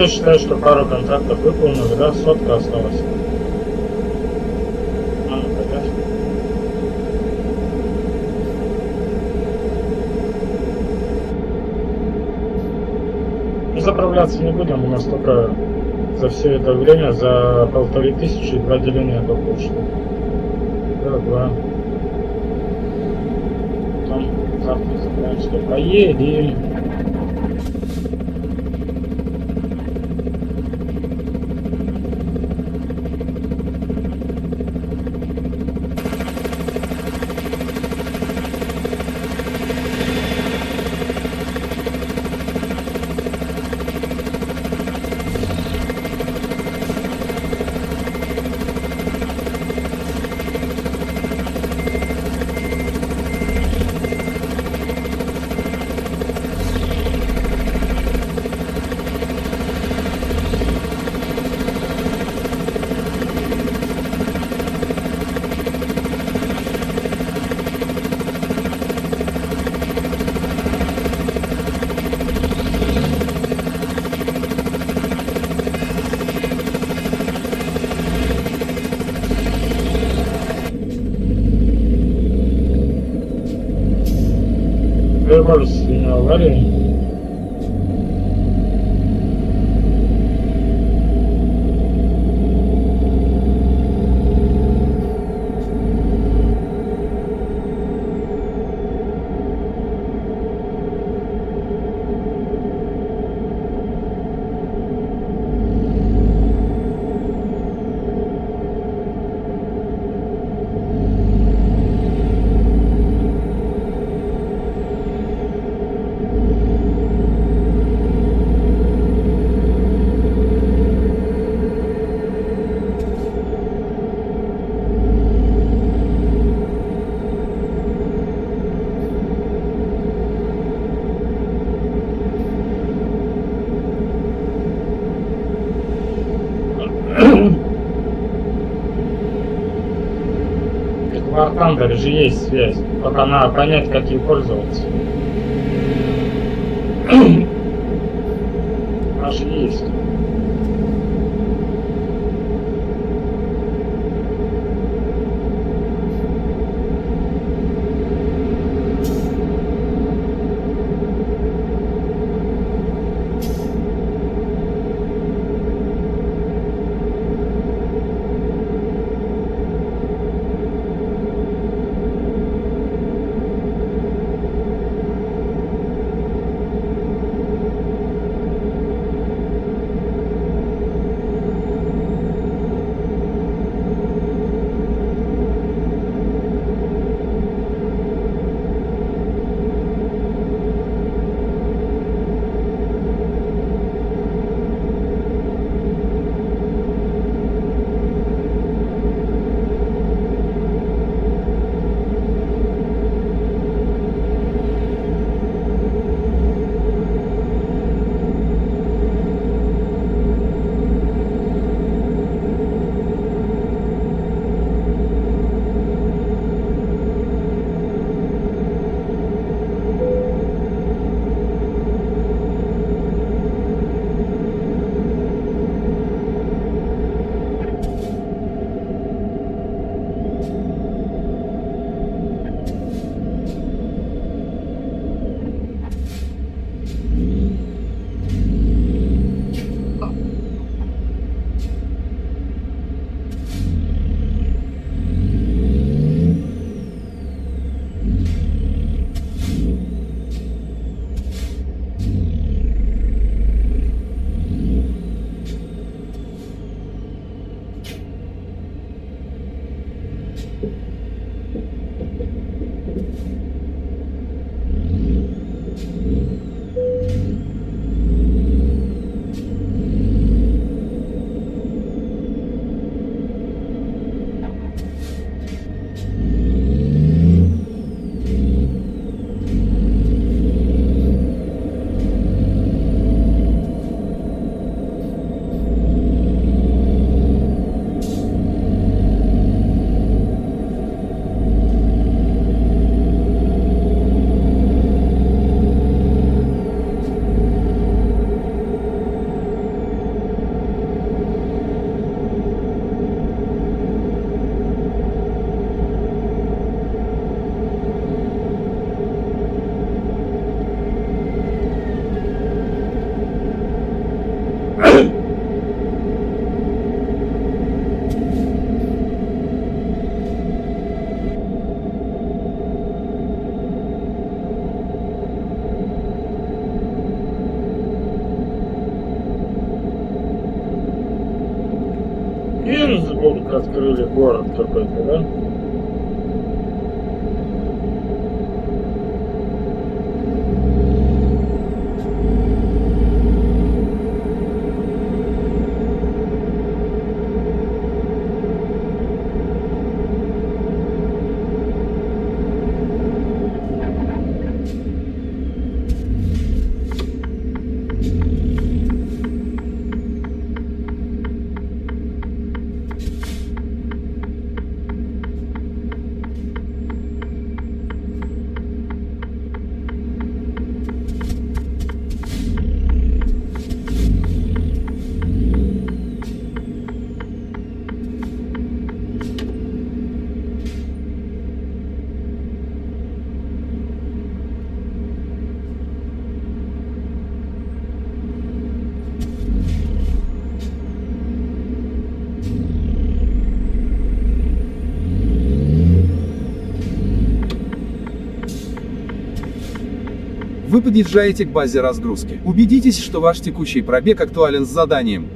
сейчас считаю, что пару контрактов выполнили, да? Сотка осталась. А, ну, конечно. Заправляться не будем, у нас только за все это время, за 1500 2 деления только ушло. Да, 2. Потом завтра заправимся, поедем. Вырвались с меня аварии. В War Thunder же есть связь, только надо понять, как ей пользоваться. Она же есть. открыли город какой-то, да? Вы подъезжаете к базе разгрузки. Убедитесь, что ваш текущий пробег актуален с заданием.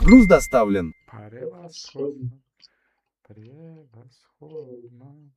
Груз доставлен. Превосходно. Превосходно.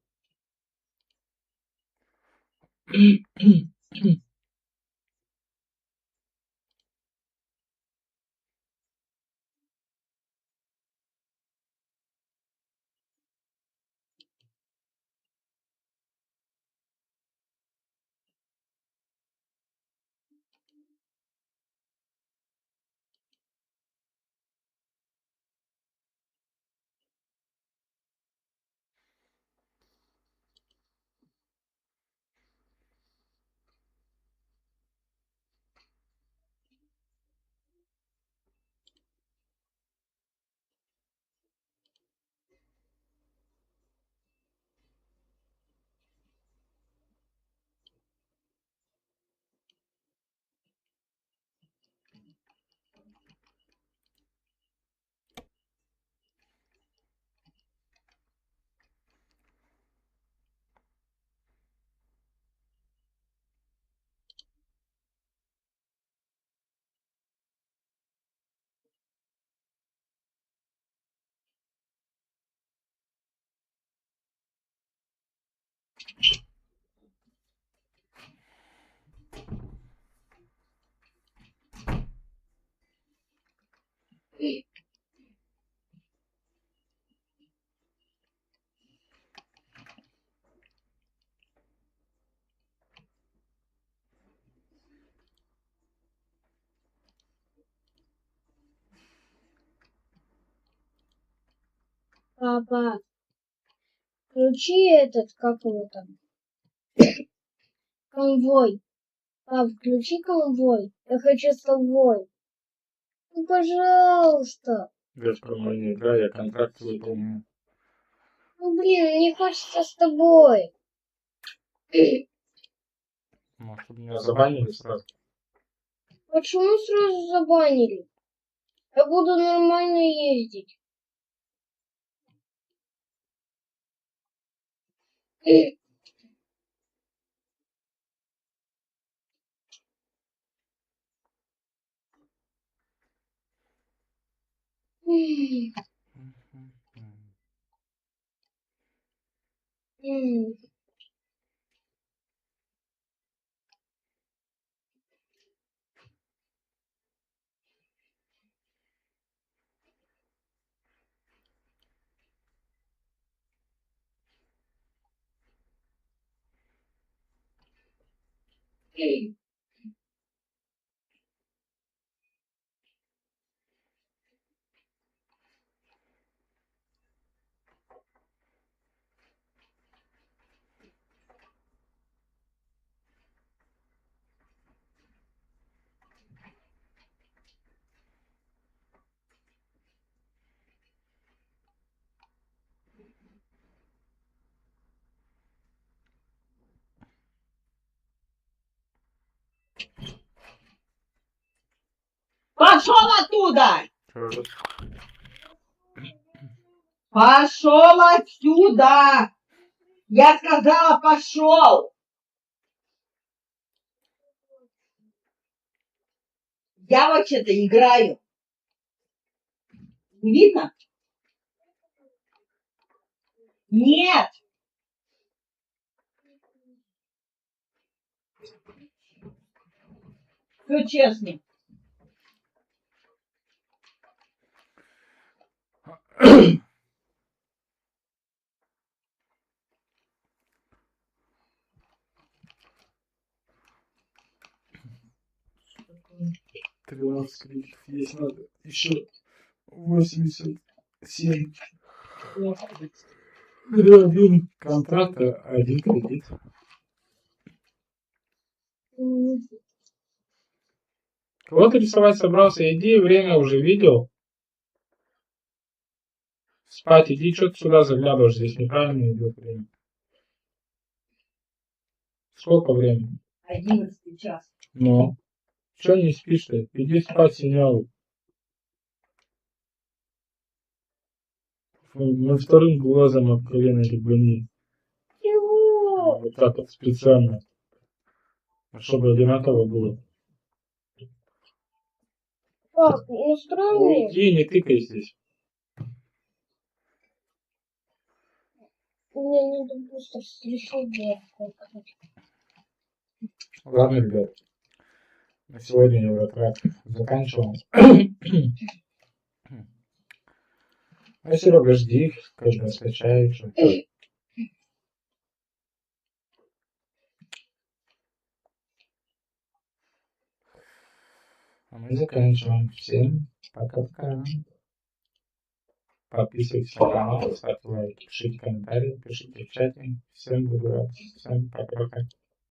Папа, включи этот, как его там, конвой. Пап, включи конвой. Я хочу с тобой. Ну, пожалуйста. Я же по-моему не играю, я контракт выполняю. Ну, блин, мне хочется с тобой. Ну, чтобы меня забанили сразу. Почему сразу забанили? Я буду нормально ездить. Пошел оттуда! Чё? Пошел отсюда! Я сказала, пошел! Я вообще-то играю. Не видно? Нет! Все честно. Есть надо еще 87. Один контракт, один кредит. Кого ты рисовать собрался? Иди, время уже видел. Спать, иди, что ты сюда заглядываешь, здесь неправильно идет время. Сколько времени? 11 час. Ну, что не спишь-то? Иди спать, синяву. Мы вторым глазом открыли на ребени. Чего? Вот так вот специально. Чтобы одинаково было. Пап, настроение? Уйди, не тыкай здесь. Мне надо быстро решить. Ладно, ребят. На сегодня Евротрак заканчиваем. А Серега, жди, когда скачаешь. А мы заканчиваем. Всем пока-пока. Подписывайтесь на канал, ставьте лайки, пишите комментарии, пишите в чате. Всем буду рад. Всем пока-пока.